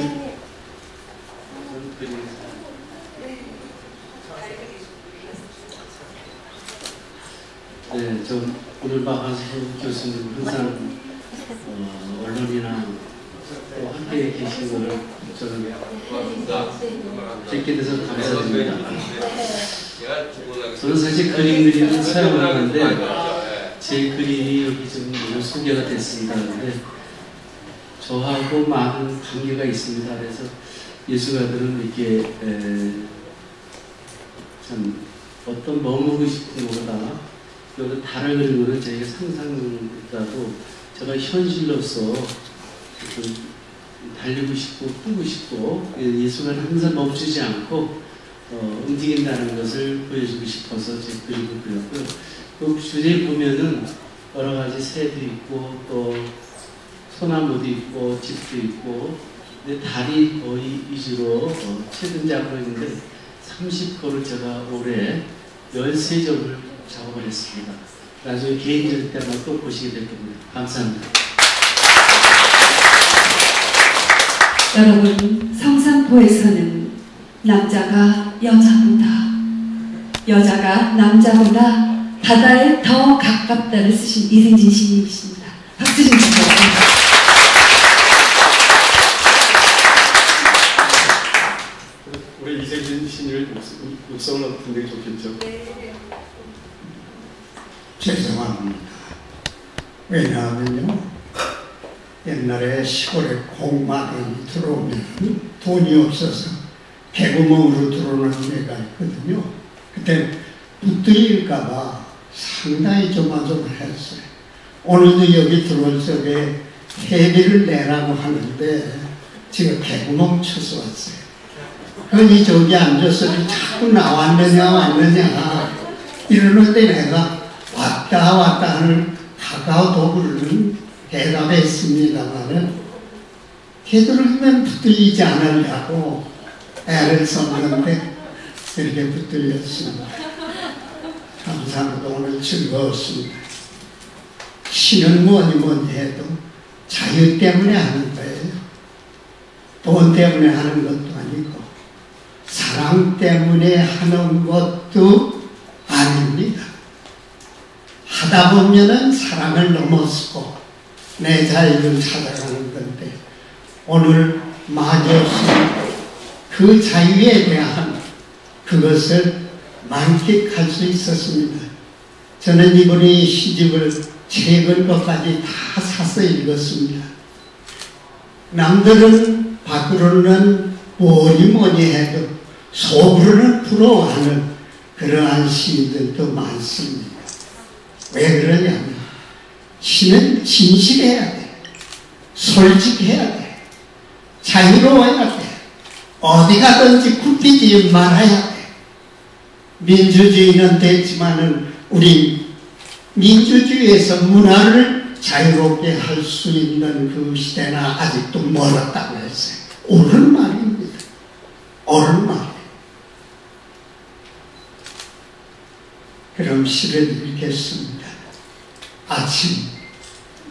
네, 저 오늘 박한수 교수님 항상 언론이나 또 함께 계신 것을 저는 뵙게 돼서 감사드립니다. 저는 사실 그림 그리는 사람을 하는데 제 그림이 여기 좀 소개가 됐습니다. 그런데 저하고 많은 관계가 있습니다. 그래서 예술가들은 이렇게 참 어떤 머무르고 싶은 것보다 여기 달을 그리는 것은 저희가 상상보다도 제가 현실로서 달리고 싶고 꾸고 싶고 예술가는 항상 멈추지 않고 움직인다는 것을 보여주고 싶어서 제 그림을 그렸고요. 그 주제에 보면은 여러 가지 새도 있고 또 소나무도 있고 집도 있고 근데 달이 거의 위주로 최근 작업을 했는데 30거를 제가 올해 13점을 작업을 했습니다. 나중에 개인전 때마다 또 보시게 될 겁니다. 감사합니다. 여러분, 성산포에서는 남자가 여자보다, 여자가 남자보다 바다에 더 가깝다를 쓰신 이생진 시인이십니다. 박수 좀 주세요. 우리 이생진 시인을 육성을 듣는 게 좋겠죠? 죄송합니다. 왜냐하면요, 옛날에 시골에 공마den이 들어오면 돈이 없어서 개구멍으로 들어오는 애가 있거든요. 그때 붙들릴까봐 상당히 조마조마했어요. 오늘도 여기 들어올 적에 회비를 내라고 하는데 제가 개구멍 쳐서 왔어요. 그러니 저기 앉아서 자꾸 나왔느냐 왔느냐 이러는데 내가 왔다 하는 가까운 도구를 대답했습니다만은 되도록이면 붙들리지 않으려고 애를 썼는데 이렇게 붙들렸습니다. 감사합니다. 오늘 즐거웠습니다. 시는 뭐니 해도 자유 때문에 하는 거예요. 돈 때문에 하는 것도 아니고 사랑 때문에 하는 것도 아닙니다. 하다 보면은 사랑을 넘어서고 내 자유를 찾아가는 건데 오늘 마저서 그 자유에 대한 그것을 만끽할 수 있었습니다. 저는 이번에 시집을 책을 것까지 다 사서 읽었습니다. 남들은 밖으로는 뭐니 해도 속으로는 부러워하는 그러한 시인들도 많습니다. 왜 그러냐면 시는 진실해야 돼. 솔직해야 돼. 자유로워야 돼. 어디 가든지 굽히지 말아야 돼. 민주주의는 됐지만은 우리 민주주의에서 문화를 자유롭게 할 수 있는 그 시대는 아직도 멀었다고 했어요. 옳은 말입니다. 옳은 말. 그럼 시를 읽겠습니다. 아침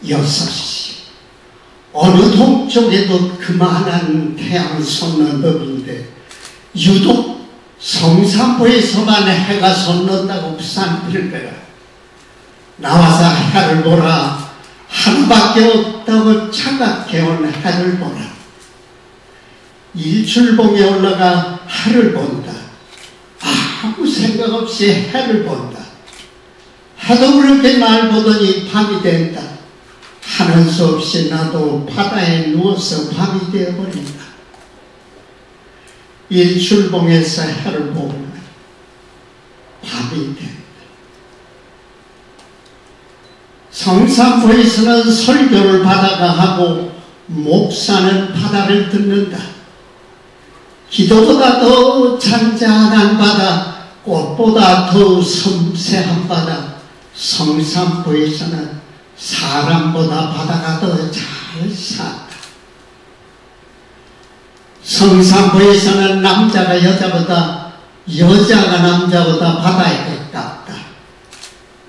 6시 어느 동쪽에도 그만한 태양 솟는 법인데 유독 성산포에서만 해가 솟는다고 부산 빌거라. 나와서 해를 보라. 하루밖에 없다고 착각해온 해를 보라. 일출봉에 올라가 해를 본다. 아무 생각 없이 해를 본다. 해도 그렇게 날 보더니 밤이 된다. 하는 수 없이 나도 바다에 누워서 밤이 되어버린다. 일출봉에서 해를 보면 밤이 된다. 성산포에서는 설교를 바다가 하고 목사는 바다를 듣는다. 기도보다 더 잔잔한 바다, 꽃보다 더 섬세한 바다, 성산포에서는 사람보다 바다가 더 잘 산다. 성산포에서는 남자가 여자보다, 여자가 남자보다 바다에 가깝다.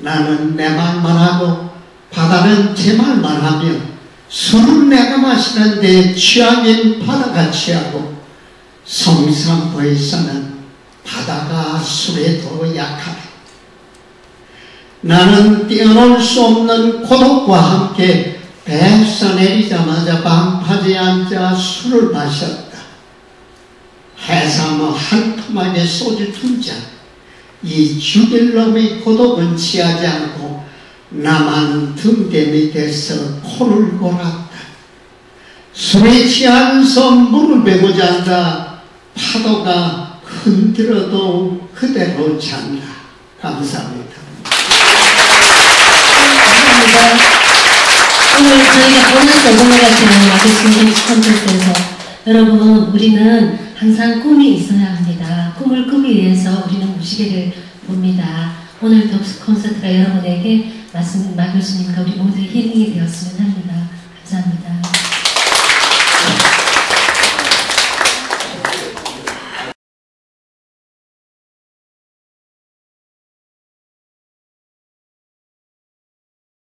나는 내 말만 하고 바다는 제 말만 하며 술은 내가 마시는데 취하긴 바다가 취하고 성산포에서는 바다가 술에 더 약하다. 나는 뛰어놀 수 없는 고독과 함께 배에서 내리자마자 방파제에 앉아 술을 마셨다. 해삼어 한 토막에 소주 2잔. 이 죽일 놈의 고독은 취하지 않고 나만 등대 밑에서 코를 골았다. 술에 취하면서 무릎에 고 잔다. 파도가 흔들어도 그대로 잔다. 감사합니다. 감사합니다. 오늘 저희가 보너스 오늘같이 마주친 콘서트에서 여러분, 우리는 항상 꿈이 있어야 합니다. 꿈을 꾸기 위해서 우리는 무시개를 봅니다. 오늘 덕수 콘서트가 여러분에게 마 교수님과 우리 모두의 힐링이 되었으면 합니다. 감사합니다.